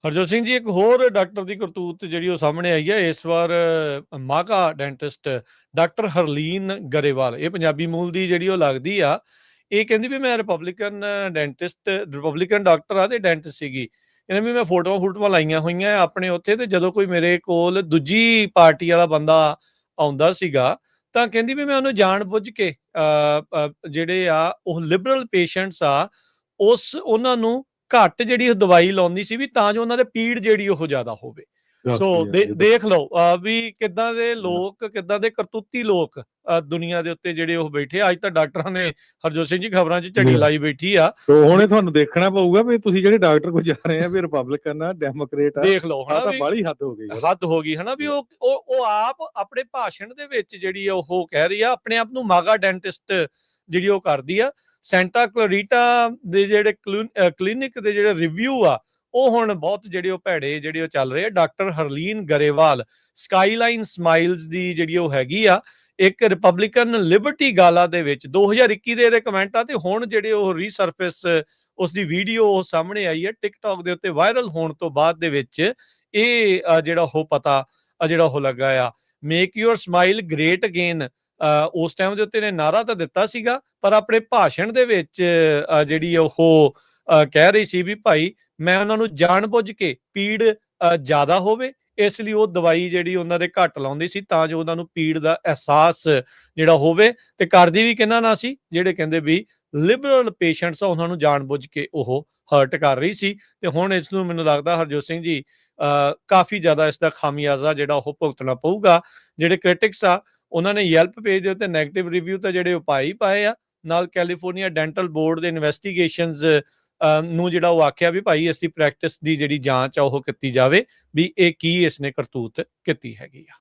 ਹਰਜੋਤ ਸਿੰਘ ਜੀ, ਇੱਕ ਹੋਰ ਡਾਕਟਰ ਦੀ ਕਰਤੂਤ ਜਿਹੜੀ ਉਹ ਸਾਹਮਣੇ ਆਈ ਹੈ ਇਸ ਵਾਰ ਮਾਘਾ ਡੈਂਟਿਸਟ ਡਾਕਟਰ ਹਰਲੀਨ ਗਰੇਵਾਲ, ਇਹ ਪੰਜਾਬੀ ਮੂਲ ਦੀ ਜਿਹੜੀ ਉਹ ਲੱਗਦੀ ਆ। ਇਹ ਕਹਿੰਦੀ ਵੀ ਮੈਂ ਰਿਪਬਲਿਕਨ ਡਾਕਟਰ ਆ ਤੇ ਡੈਂਟਿਸਟ ਸੀਗੀ। ਕਹਿੰਦੇ ਵੀ ਮੈਂ ਫੋਟੋਆਂ ਲਾਈਆਂ ਹੋਈਆਂ ਆਪਣੇ ਉੱਥੇ ਤੇ ਜਦੋਂ ਕੋਈ ਮੇਰੇ ਕੋਲ ਦੂਜੀ ਪਾਰਟੀ ਵਾਲਾ ਬੰਦਾ ਆਉਂਦਾ ਸੀਗਾ ਤਾਂ ਕਹਿੰਦੀ ਵੀ ਮੈਂ ਉਹਨੂੰ ਜਾਣ ਬੁੱਝ ਕੇ ਜਿਹੜੇ ਆ ਉਹ ਲਿਬਰਲ ਪੇਸ਼ੈਂਟਸ ਆ ਉਹਨਾਂ ਨੂੰ ਘੱਟ ਜਿਹੜੀ ਉਹ ਦਵਾਈ ਲਾਉਂਦੀ ਸੀ ਵੀ ਤਾਂ ਜੋ ਉਹਨਾਂ ਦੇ ਪੀੜ ਜਿਹੜੀ ਉਹ ਜ਼ਿਆਦਾ ਹੋਵੇ। ਸੋ ਦੇਖ ਲਓ ਵੀ ਕਿੱਦਾਂ ਦੇ ਲੋਕ, ਕਿੱਦਾਂ ਦੇ ਕਰਤੂਤੀ ਲੋਕ ਦੁਨੀਆ ਦੇ ਉੱਤੇ ਜਿਹੜੇ ਉਹ ਬੈਠੇ। ਅੱਜ ਤਾਂ ਡਾਕਟਰਾਂ ਨੇ ਹਰਜੋਤ ਸਿੰਘ ਜੀ ਖਬਰਾਂ 'ਚ ਝੜੀ ਲਾਈ ਬੈਠੀ ਆ। ਸੋ ਹੁਣੇ ਤੁਹਾਨੂੰ ਦੇਖਣਾ ਪਊਗਾ ਵੀ ਤੁਸੀਂ ਜਿਹੜੇ ਡਾਕਟਰ ਕੋਲ ਜਾ ਰਹੇ ਆ ਵੀ ਰਿਪਬਲਿਕਨ ਆ ਡੈਮੋਕ੍ਰੇਟ ਆ, ਦੇਖ ਲਓ ਤਾਂ ਬਾਹਲੀ ਹੱਦ ਹੋ ਗਈ, ਹੱਦ ਹੋ ਗਈ ਹਨਾ ਵੀ ਉਹ ਆਪ ਆਪਣੇ ਭਾਸ਼ਣ ਦੇ ਵਿੱਚ ਜਿਹੜੀ ਉਹ ਕਹਿ ਰਹੀ ਆ ਆਪਣੇ ਆਪ ਨੂੰ ਮਾਗਾ ਡੈਂਟਿਸਟ ਜਿਹੜੀ ਉਹ ਕਰਦੀ ਆ। ਸੈਂਟਾ ਕਲੋਰੀਟਾ ਦੇ ਜਿਹੜੇ ਕਲੀਨਿਕ ਦੇ ਜਿਹੜੇ ਰਿਵਿਊ ਆ ਉਹ ਹੁਣ ਬਹੁਤ ਜਿਹੜੇ ਉਹ ਭੈੜੇ ਜਿਹੜੇ ਉਹ ਚੱਲ ਰਹੇ ਆ। Doctor Harleen Grewal skyline smiles ਦੀ ਜਿਹੜੀ ਉਹ ਹੈਗੀ ਆ ਇੱਕ ਰਿਪਬਲਿਕਨ ਲਿਬਰਟੀ ਗਾਲਾ ਦੇ ਵਿੱਚ 2021 ਦੇ ਇਹਦੇ ਕਮੈਂਟ ਆ ਤੇ ਹੁਣ ਜਿਹੜੇ ਉਹ ਰੀਸਰਫੇਸ ਉਸ ਦੀ ਵੀਡੀਓ ਸਾਹਮਣੇ ਆਈ ਹੈ ਟਿਕਟੌਕ ਦੇ ਉੱਤੇ ਵਾਇਰਲ ਹੋਣ ਤੋਂ ਬਾਅਦ ਦੇ ਵਿੱਚ ਇਹ ਜਿਹੜਾ ਉਹ ਪਤਾ ਜਿਹੜਾ ਉਹ ਲੱਗਾ ਆ make your smile great again. ਉਸ ਟਾਈਮ ਦੇ ਉੱਤੇ ਨੇ ਨਾਰਾ ਤਾਂ ਦਿੱਤਾ ਸੀਗਾ ਪਰ ਆਪਣੇ ਭਾਸ਼ਣ ਦੇ ਵਿੱਚ ਜਿਹੜੀ ਉਹ ਕਹਿ ਰਹੀ ਸੀ ਵੀ ਭਾਈ ਮੈਂ ਉਹਨਾਂ ਨੂੰ ਜਾਣ ਬੁੱਝ ਕੇ ਪੀੜ ਜ਼ਿਆਦਾ ਹੋਵੇ ਇਸ ਲਈ ਉਹ ਦਵਾਈ ਜਿਹੜੀ ਉਹਨਾਂ ਦੇ ਘੱਟ ਲਾਉਂਦੀ ਸੀ ਤਾਂ ਜੋ ਉਹਨਾਂ ਨੂੰ ਪੀੜ ਦਾ ਅਹਿਸਾਸ ਜਿਹੜਾ ਹੋਵੇ ਤੇ ਕਰਦੀ ਵੀ ਕਿਹਨਾਂ ਨਾਲ ਸੀ ਜਿਹੜੇ ਕਹਿੰਦੇ ਵੀ ਲਿਬਰਲ ਪੇਸ਼ੈਂਟਸ ਆ ਉਹਨਾਂ ਨੂੰ ਜਾਣ ਬੁੱਝ ਕੇ ਉਹ ਹਰਟ ਕਰ ਰਹੀ ਸੀ। ਤੇ ਹੁਣ ਇਸ ਨੂੰ ਮੈਨੂੰ ਲੱਗਦਾ ਹਰਜੋਤ ਸਿੰਘ ਜੀ ਕਾਫੀ ਜ਼ਿਆਦਾ ਇਸ ਦਾ ਖਾਮਿਆਜ਼ਾ ਜਿਹੜਾ ਉਹ ਭੁਗਤਣਾ ਪਊਗਾ। ਜਿਹੜੇ ਕ੍ਰਿਟਿਕਸ ਆ ਉਹਨਾਂ ਨੇ ਯੈਲਪ ਪੇਜ ਦੇ ਉੱਤੇ ਨੈਗੇਟਿਵ ਰਿਵਿਊ ਤਾਂ ਜਿਹੜੇ ਉਹ ਪਾਏ ਆ ਨਾਲ ਕੈਲੀਫੋਰਨੀਆ ਡੈਂਟਲ ਬੋਰਡ ਦੇ ਇਨਵੈਸਟੀਗੇਸ਼ਨਸ ਨੂੰ ਜਿਹੜਾ ਉਹ ਆਖਿਆ ਵੀ ਭਾਈ ਇਸ ਦੀ ਪ੍ਰੈਕਟਿਸ ਦੀ ਜਿਹੜੀ ਜਾਂਚ ਆ ਉਹ ਕੀਤੀ ਜਾਵੇ ਵੀ ਇਹ ਕੀ ਇਸਨੇ ਕਰਤੂਤ ਕੀਤੀ ਹੈਗੀ ਆ।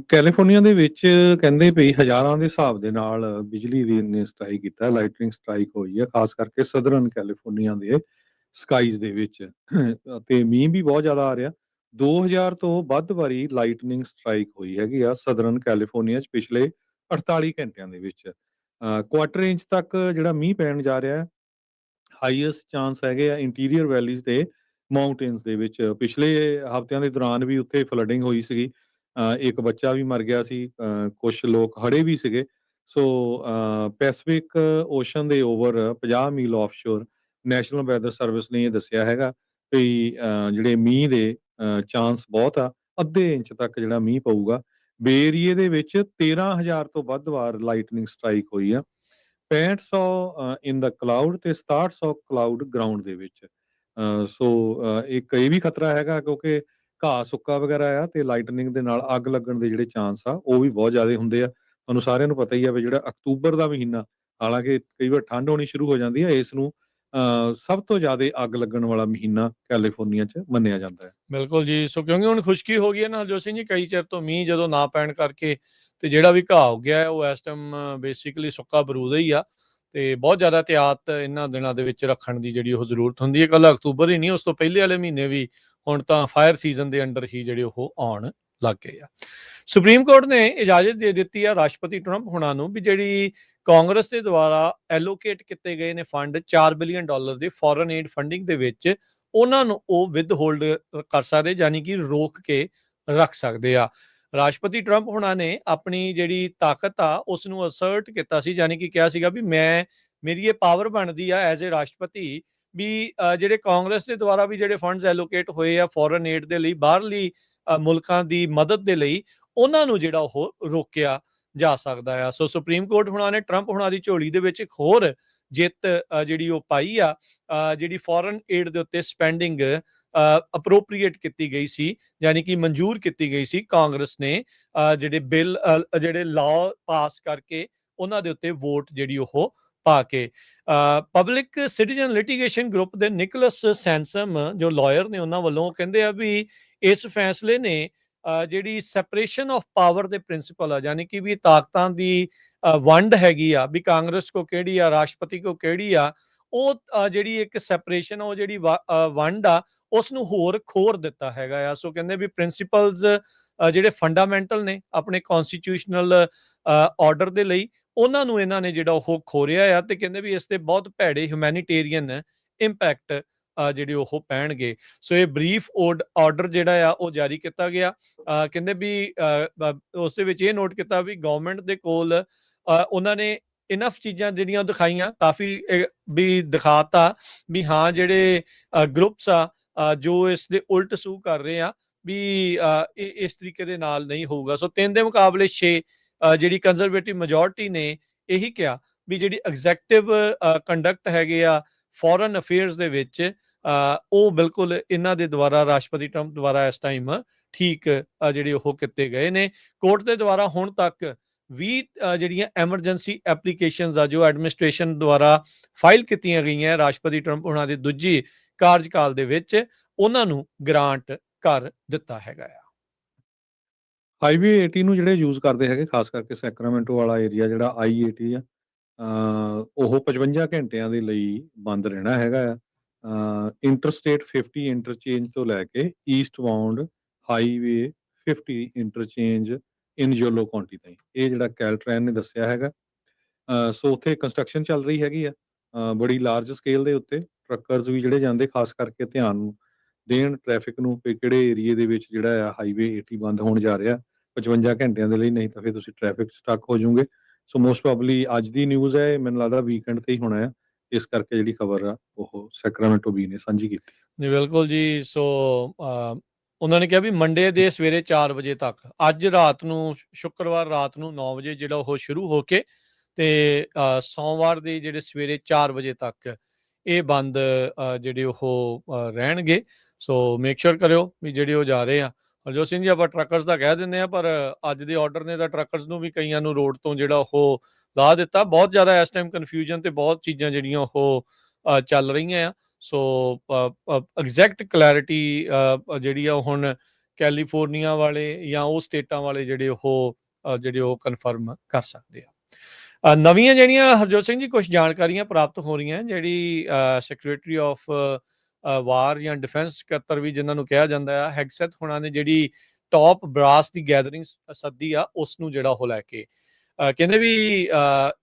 ਕੈਲੀਫੋਰਨੀਆ ਦੇ ਵਿੱਚ ਕਹਿੰਦੇ ਵੀ ਹਜ਼ਾਰਾਂ ਦੇ ਹਿਸਾਬ ਦੇ ਨਾਲ ਬਿਜਲੀ ਦੀ ਨੇ ਸਟ੍ਰਾਈਕ ਕੀਤਾ, ਲਾਈਟਨਿੰਗ ਸਟ੍ਰਾਈਕ ਹੋਈ ਹੈ ਖਾਸ ਕਰਕੇ ਸਦਰਨ ਕੈਲੀਫੋਰਨੀਆ ਦੇ ਸਕਾਈਜ਼ ਦੇ ਵਿੱਚ ਤੇ ਮੀਂਹ ਵੀ ਬਹੁਤ ਜ਼ਿਆਦਾ ਆ ਰਿਹਾ। 2000 ਤੋਂ ਵੱਧ ਵਾਰੀ ਲਾਈਟਨਿੰਗ ਸਟ੍ਰਾਈਕ ਹੋਈ ਹੈਗੀ ਆ ਸਦਰਨ ਕੈਲੀਫੋਰਨੀਆ 'ਚ ਪਿਛਲੇ 48 ਘੰਟਿਆਂ ਦੇ ਵਿੱਚ। ਕੁਆਟਰ ਇੰਚ ਤੱਕ ਜਿਹੜਾ ਮੀਂਹ ਪੈਣ ਜਾ ਰਿਹਾ ਹੈ। ਹਾਈਐਸਟ ਚਾਂਸ ਹੈਗੇ ਆ ਇੰਟੀਰੀਅਰ ਵੈਲੀਜ਼ ਤੇ ਮਾਊਂਟੇਨਸ ਦੇ ਵਿੱਚ। ਪਿਛਲੇ ਹਫ਼ਤਿਆਂ ਦੇ ਦੌਰਾਨ ਵੀ ਉੱਥੇ ਫਲੱਡਿੰਗ ਹੋਈ ਸੀਗੀ। ਇੱਕ ਬੱਚਾ ਵੀ ਮਰ ਗਿਆ ਸੀ, ਕੁਛ ਲੋਕ ਹੜੇ ਵੀ ਸੀਗੇ। ਸੋ ਪੈਸੀਫਿਕ ਓਸ਼ਨ ਦੇ ਓਵਰ 50 ਮੀਲ ਆਫਸ਼ੋਰ ਨੈਸ਼ਨਲ ਵੈਦਰ ਸਰਵਿਸ ਨੇ ਇਹ ਦੱਸਿਆ ਹੈਗਾ ਵੀ ਜਿਹੜੇ ਮੀਂਹ ਦੇ ਚਾਂਸ ਬਹੁਤ ਆ, ਅੱਧੇ ਇੰਚ ਤੱਕ ਜਿਹੜਾ ਮੀਂਹ ਪਊਗਾ। ਬੇ ਏਰੀਏ ਦੇ ਵਿੱਚ 13,000 ਤੋਂ ਵੱਧ ਵਾਰ ਲਾਈਟਨਿੰਗ ਸਟ੍ਰਾਈਕ ਹੋਈ ਆ। 6500 ਇਨ ਦਾ ਕਲਾਊਡ ਤੇ 6700 ਕਲਾਊਡ ਗਰਾਊਂਡ ਦੇ ਵਿੱਚ। ਸੋ ਇੱਕ ਇਹ ਵੀ ਖਤਰਾ ਹੈਗਾ ਕਿਉਂਕਿ ਘਾਹ ਸੁੱਕਾ ਵਗੈਰਾ ਆ ਤੇ ਲਾਈਟਨਿੰਗ ਦੇ ਨਾਲ ਅੱਗ ਲੱਗਣ ਦੇ ਜਿਹੜੇ ਚਾਂਸ ਆ ਉਹ ਵੀ ਬਹੁਤ ਜ਼ਿਆਦਾ ਹੁੰਦੇ ਆ। ਤੁਹਾਨੂੰ ਸਾਰਿਆਂ ਨੂੰ ਪਤਾ ਹੀ ਆ ਵੀ ਜਿਹੜਾ ਅਕਤੂਬਰ ਦਾ ਮਹੀਨਾ, ਹਾਲਾਂਕਿ ਕਈ ਵਾਰ ਠੰਡ ਹੋਣੀ ਸ਼ੁਰੂ ਹੋ ਜਾਂਦੀ ਹੈ, ਇਸ ਨੂੰ ਸਭ ਤੋਂ ਜ਼ਿਆਦਾ ਅੱਗ ਲੱਗਣ ਵਾਲਾ ਮਹੀਨਾ ਕੈਲੀਫੋਰਨੀਆ 'ਚ ਮੰਨਿਆ ਜਾਂਦਾ ਹੈ। ਬਿਲਕੁਲ ਜੀ। ਸੋ ਕਿਉਂਕਿ ਹੁਣ ਖੁਸ਼ਕੀ ਹੋ ਗਈ ਹੈ ਨਾ ਹਰਜੋਤ ਸਿੰਘ ਜੀ, ਕਈ ਚਿਰ ਤੋਂ ਮੀਂਹ ਜਦੋਂ ਨਾ ਪੈਣ ਕਰਕੇ ਤੇ ਜਿਹੜਾ ਵੀ ਘਾਹ ਉੱਗਿਆ ਹੈ ਉਹ ਇਸ ਟਾਈਮ ਬੇਸਿਕਲੀ ਸੁੱਕਾ ਬਰੂਦ ਹੀ ਆ। ਤੇ ਬਹੁਤ ਜ਼ਿਆਦਾ ਇਹਤਿਆਤ ਇਹਨਾਂ ਦਿਨਾਂ ਦੇ ਵਿੱਚ ਰੱਖਣ ਦੀ ਜਿਹੜੀ ਉਹ ਜ਼ਰੂਰਤ ਹੁੰਦੀ ਹੈ। ਇਕੱਲਾ ਅਕਤੂਬਰ ਹੀ ਨਹੀਂ, ਉਸ ਤੋਂ ਪਹਿਲੇ ਵਾਲੇ ਮਹੀਨੇ ਵੀ ਹੁਣ ਤਾਂ ਫਾਇਰ ਸੀਜ਼ਨ ਦੇ ਅੰਡਰ ਹੀ ਜਿਹੜੇ ਉਹ ਆਉਣ ਲੱਗ ਗਏ ਆ। ਸੁਪਰੀਮ ਕੋਰਟ ਨੇ ਇਜਾਜ਼ਤ ਦੇ ਦਿੱਤੀ ਆ ਰਾਸ਼ਟਰਪਤੀ ਟਰੰਪ ਹੁਣਾਂ ਨੂੰ ਵੀ ਜਿਹੜੀ ਕਾਂਗਰਸ ਦੇ ਦੁਆਰਾ ਐਲੋਕੇਟ ਕੀਤੇ ਗਏ ਨੇ ਫੰਡ $4 ਬਿਲੀਅਨ ਦੇ ਫੋਰਨ ਏਡ ਫੰਡਿੰਗ ਦੇ ਵਿੱਚ, ਉਹਨਾਂ ਨੂੰ ਉਹ ਵਿਦ ਹੋਲਡ ਕਰ ਸਕਦੇ, ਯਾਨੀ ਕਿ ਰੋਕ ਕੇ ਰੱਖ ਸਕਦੇ ਆ। ਰਾਸ਼ਟਰਪਤੀ ਟਰੰਪ ਹੁਣਾਂ ਨੇ ਆਪਣੀ ਜਿਹੜੀ ਤਾਕਤ ਆ ਉਸ ਨੂੰ ਅਸਰਟ ਕੀਤਾ ਸੀ, ਯਾਨੀ ਕਿ ਕਿਹਾ ਸੀਗਾ ਵੀ ਮੇਰੀ ਇਹ ਪਾਵਰ ਬਣਦੀ ਆ ਐਜ਼ ਏ ਰਾਸ਼ਟਰਪਤੀ ਵੀ ਜਿਹੜੇ ਕਾਂਗਰਸ ਦੇ ਦੁਆਰਾ ਵੀ ਜਿਹੜੇ ਫੰਡਸ ਐਲੋਕੇਟ ਹੋਏ ਆ ਫੋਰਨ ਏਡ ਦੇ ਲਈ, ਬਾਹਰਲੀ ਮੁਲਕਾਂ ਦੀ ਮਦਦ ਦੇ ਲਈ, ਉਹਨਾਂ ਨੂੰ ਜਿਹੜਾ ਉਹ ਰੋਕਿਆ ਜਾ ਸਕਦਾ ਆ। ਸੋ ਸੁਪਰੀਮ ਕੋਰਟ ਹੁਣਾਂ ਨੇ ਟਰੰਪ ਹੁਣਾਂ ਦੀ ਝੋਲੀ ਦੇ ਵਿੱਚ ਇੱਕ ਹੋਰ ਜਿੱਤ ਜਿਹੜੀ ਉਹ ਪਾਈ ਆ। ਜਿਹੜੀ ਫੋਰਨ ਏਡ ਦੇ ਉੱਤੇ ਸਪੈਂਡਿੰਗ ਅਪਰੋਪਰੀਏਟ ਕੀਤੀ ਗਈ ਸੀ, ਯਾਨੀ ਕਿ ਮਨਜ਼ੂਰ ਕੀਤੀ ਗਈ ਸੀ ਕਾਂਗਰਸ ਨੇ, ਜਿਹੜੇ ਬਿੱਲ ਜਿਹੜੇ ਲਾਅ ਪਾਸ ਕਰਕੇ ਉਹਨਾਂ ਦੇ ਉੱਤੇ ਵੋਟ ਜਿਹੜੀ ਉਹ ਪਾ ਕੇ। ਪਬਲਿਕ ਸਿਟੀਜ਼ਨ ਲਿਟੀਗੇਸ਼ਨ ਗਰੁੱਪ ਦੇ ਨਿਕਲਸ ਸੈਂਸਮ ਜੋ ਲਾਇਰ ਨੇ, ਉਹਨਾਂ ਵੱਲੋਂ ਕਹਿੰਦੇ ਆ ਵੀ ਇਸ ਫੈਸਲੇ ਨੇ ਜਿਹੜੀ ਸੈਪਰੇਸ਼ਨ ਆਫ ਪਾਵਰ ਦੇ ਪ੍ਰਿੰਸੀਪਲ ਆ, ਯਾਨੀ ਕਿ ਵੀ ਤਾਕਤਾਂ ਦੀ ਵੰਡ ਹੈਗੀ ਆ ਵੀ ਕਾਂਗਰਸ ਕੋ ਕਿਹੜੀ ਆ, ਰਾਸ਼ਟਰਪਤੀ ਕੋ ਕਿਹੜੀ ਆ, ਉਹ ਜਿਹੜੀ ਇੱਕ ਸੈਪਰੇਸ਼ਨ ਆ, ਉਹ ਜਿਹੜੀ ਵੰਡ ਆ, ਉਸ ਨੂੰ ਹੋਰ ਖੋਰ ਦਿੱਤਾ ਹੈਗਾ ਆ। ਸੋ ਕਹਿੰਦੇ ਵੀ ਪ੍ਰਿੰਸੀਪਲਸ ਜਿਹੜੇ ਫੰਡਾਮੈਂਟਲ ਨੇ ਆਪਣੇ ਕਨਸਟੀਟਿਊਸ਼ਨਲ ਆਰਡਰ ਦੇ ਲਈ, ਉਹਨਾਂ ਨੂੰ ਇਹਨਾਂ ਨੇ ਜਿਹੜਾ ਉਹ ਖੋਰਿਆ ਆ। ਤੇ ਕਹਿੰਦੇ ਵੀ ਇਸ ਦੇ ਬਹੁਤ ਭੈੜੇ ਹਿਊਮੈਨੀਟੇਰੀਅਨ ਇੰਪੈਕਟ ਜਿਹੜੇ ਉਹ ਪੈਣਗੇ। ਸੋ ਇਹ ਬਰੀਫ ਆਰਡਰ ਜਿਹੜਾ ਆ ਉਹ ਜਾਰੀ ਕੀਤਾ ਗਿਆ। ਕਹਿੰਦੇ ਵੀ ਉਸ ਦੇ ਵਿੱਚ ਇਹ ਨੋਟ ਕੀਤਾ ਵੀ ਗਵਰਨਮੈਂਟ ਦੇ ਕੋਲ ਉਹਨਾਂ ਨੇ ਇਨਫ ਚੀਜ਼ਾਂ ਜਿਹੜੀਆਂ ਦਿਖਾਈਆਂ, ਕਾਫੀ ਵੀ ਦਿਖਾਤਾ ਵੀ ਹਾਂ ਜਿਹੜੇ ਗਰੁੱਪਸ ਆ ਜੋ ਇਸ ਦੇ ਉਲਟ ਸੂਹ ਕਰ ਰਹੇ ਆ ਵੀ ਇਸ ਤਰੀਕੇ ਦੇ ਨਾਲ ਨਹੀਂ ਹੋਊਗਾ। ਸੋ 3 ਦੇ ਮੁਕਾਬਲੇ 6 ਜਿਹੜੀ ਕੰਜ਼ਰਵੇਟਿਵ ਮੈਜੋਰਟੀ ਨੇ ਇਹੀ ਕਿਹਾ ਵੀ ਜਿਹੜੀ ਐਗਜ਼ੈਕਟਿਵ ਕੰਡਕਟ ਹੈਗੇ ਆ ਫੋਰਨ ਅਫੇਅਰਸ ਦੇ ਵਿੱਚ, ਉਹ ਬਿਲਕੁਲ ਇਹਨਾਂ ਦੇ ਦੁਆਰਾ, ਰਾਸ਼ਟਰਪਤੀ ਟਰੰਪ ਦੁਆਰਾ ਇਸ ਟਾਈਮ ਠੀਕ ਜਿਹੜੇ ਉਹ ਕੀਤੇ ਗਏ ਨੇ। ਕੋਰਟ ਦੇ ਦੁਆਰਾ ਹੁਣ ਤੱਕ 20 ਜਿਹੜੀਆਂ ਐਮਰਜੈਂਸੀ ਐਪਲੀਕੇਸ਼ਨਸ ਆ ਜੋ ਐਡਮਿਨਿਸਟ੍ਰੇਸ਼ਨ ਦੁਆਰਾ ਫਾਈਲ ਕੀਤੀਆਂ ਗਈਆਂ ਰਾਸ਼ਟਰਪਤੀ ਟਰੰਪ ਉਹਨਾਂ ਦੇ ਦੂਜੀ ਕਾਰਜਕਾਲ ਦੇ ਵਿੱਚ, ਉਹਨਾਂ ਨੂੰ ਗ੍ਰਾਂਟ ਕਰ ਦਿੱਤਾ ਹੈਗਾ ਆ। ਹਾਈਵੇ 80 ਨੂੰ ਜਿਹੜੇ ਯੂਜ਼ ਕਰਦੇ ਹੈਗੇ, ਖਾਸ ਕਰਕੇ ਸੈਕਰਾਮੈਂਟੋ ਵਾਲਾ ਏਰੀਆ ਜਿਹੜਾ I-80 ਆ, ਉਹ 55 ਘੰਟਿਆਂ ਦੇ ਲਈ ਬੰਦ ਰਹਿਣਾ ਹੈਗਾ ਆ। ਇੰਟਰਸਟੇਟ 50 ਇੰਟਰਚੇਂਜ ਤੋਂ ਲੈ ਕੇ ਈਸਟ ਬਾਉਂਡ ਹਾਈਵੇ 50 ਇੰਟਰਚੇਂਜ ਇਨ ਯੋਲੋ ਕਾਉਂਟੀ ਤਾਈਂ, ਇਹ ਜਿਹੜਾ ਕੈਲਟ੍ਰੈਨ ਨੇ ਦੱਸਿਆ ਹੈਗਾ। ਸੋ ਉੱਥੇ ਕੰਸਟਰਕਸ਼ਨ ਚੱਲ ਰਹੀ ਹੈਗੀ ਆ ਬੜੀ ਲਾਰਜ ਸਕੇਲ ਦੇ ਉੱਤੇ। ਟਰੱਕਰਸ ਵੀ ਜਿਹੜੇ ਜਾਂਦੇ ਖਾਸ ਕਰਕੇ ਧਿਆਨ ਦੇਣ ਟ੍ਰੈਫਿਕ ਨੂੰ ਵੀ ਕਿਹੜੇ ਏਰੀਏ ਦੇ ਵਿੱਚ ਜਿਹੜਾ ਆ ਹਾਈਵੇ 80 ਬੰਦ ਹੋਣ ਜਾ ਰਿਹਾ 55 ਘੰਟਿਆਂ ਦੇ ਲਈ, ਨਹੀਂ ਤਾਂ ਫਿਰ ਤੁਸੀਂ ਟ੍ਰੈਫਿਕ ਸਟਕ ਹੋ ਜਾਓਗੇ। ਸੋ ਮੋਸਟ ਪ੍ਰੋਬਬਲੀ ਅੱਜ ਦੀ ਨਿਊਜ਼ ਹੈ, ਮੈਨੂੰ ਲੱਗਦਾ ਵੀਕਐਂਡ ਤੇ ਹੀ ਹੋਣਾ ਆ, ਇਸ ਕਰਕੇ ਜਿਹੜੀ ਖਬਰ ਆ ਉਹ ਸੈਕਰਾਮੈਂਟੋ ਬੀ ਨੇ ਸਾਂਝੀ ਕੀਤੀ। ਜੀ ਬਿਲਕੁਲ ਜੀ। ਸੋ ਉਹਨਾਂ ਨੇ ਕਿਹਾ ਵੀ ਮੰਡੇ ਦੇ ਸਵੇਰੇ 4 ਵਜੇ ਤੱਕ, ਅੱਜ ਰਾਤ ਨੂੰ, ਸ਼ੁੱਕਰਵਾਰ ਰਾਤ ਨੂੰ 9 ਵਜੇ ਜਿਹੜਾ ਉਹ ਸ਼ੁਰੂ ਹੋ ਕੇ ਤੇ ਸੋਮਵਾਰ ਦੇ ਜਿਹੜੇ ਸਵੇਰੇ 4 ਵਜੇ ਤੱਕ ਇਹ ਬੰਦ ਜਿਹੜੇ ਉਹ ਰਹਿਣਗੇ। ਸੋ ਮੇਕ ਸ਼ੋਰ ਕਰਿਓ ਵੀ ਜਿਹੜੇ ਉਹ ਜਾ ਰਹੇ ਆ। ਹਰਜੋਤ ਸਿੰਘ ਜੀ, ਆਪਾਂ ਟਰੱਕਰਸ ਦਾ ਕਹਿ ਦਿੰਦੇ ਆ, ਪਰ ਅੱਜ ਦੇ ਆਰਡਰ ਨੇ ਤਾਂ ਟਰੱਕਰਸ ਨੂੰ ਵੀ ਕਈਆਂ ਨੂੰ ਰੋਡ ਤੋਂ ਜਿਹੜਾ ਉਹ ਲਾ ਦਿੱਤਾ। ਬਹੁਤ ਜ਼ਿਆਦਾ ਇਸ ਟਾਈਮ ਕਨਫਿਊਜ਼ਨ ਤੇ ਬਹੁਤ ਚੀਜ਼ਾਂ ਜਿਹੜੀਆਂ ਉਹ ਚੱਲ ਰਹੀਆਂ ਆ। ਸੋ ਐਗਜ਼ੈਕਟ ਕਲੈਰਿਟੀ ਜਿਹੜੀ ਆ ਹੁਣ ਕੈਲੀਫੋਰਨੀਆ ਵਾਲੇ ਜਾਂ ਉਹ ਸਟੇਟਾਂ ਵਾਲੇ ਜਿਹੜੇ ਉਹ ਕਨਫਰਮ ਕਰ ਸਕਦੇ ਆ। ਨਵੀਆਂ ਜਿਹੜੀਆਂ ਹਰਜੋਤ ਸਿੰਘ ਜੀ ਕੁਝ ਜਾਣਕਾਰੀਆਂ ਪ੍ਰਾਪਤ ਹੋ ਰਹੀਆਂ, ਜਿਹੜੀ ਸੈਕਟਰੀ ਆਫ ਵਾਰ ਜਾਂ ਡਿਫੈਂਸ ਸਕੱਤਰ ਵੀ ਜਿਨ੍ਹਾਂ ਨੂੰ ਕਿਹਾ ਜਾਂਦਾ ਆ, ਹੈਗਸੈਥ ਹੁਣਾਂ ਨੇ ਜਿਹੜੀ ਟੌਪ ਬਰਾਸ ਦੀ ਗੈਦਰਿੰਗ ਸੱਦੀ ਆ, ਉਸ ਨੂੰ ਜਿਹੜਾ ਉਹ ਲੈ ਕੇ ਕਹਿੰਦੇ ਵੀ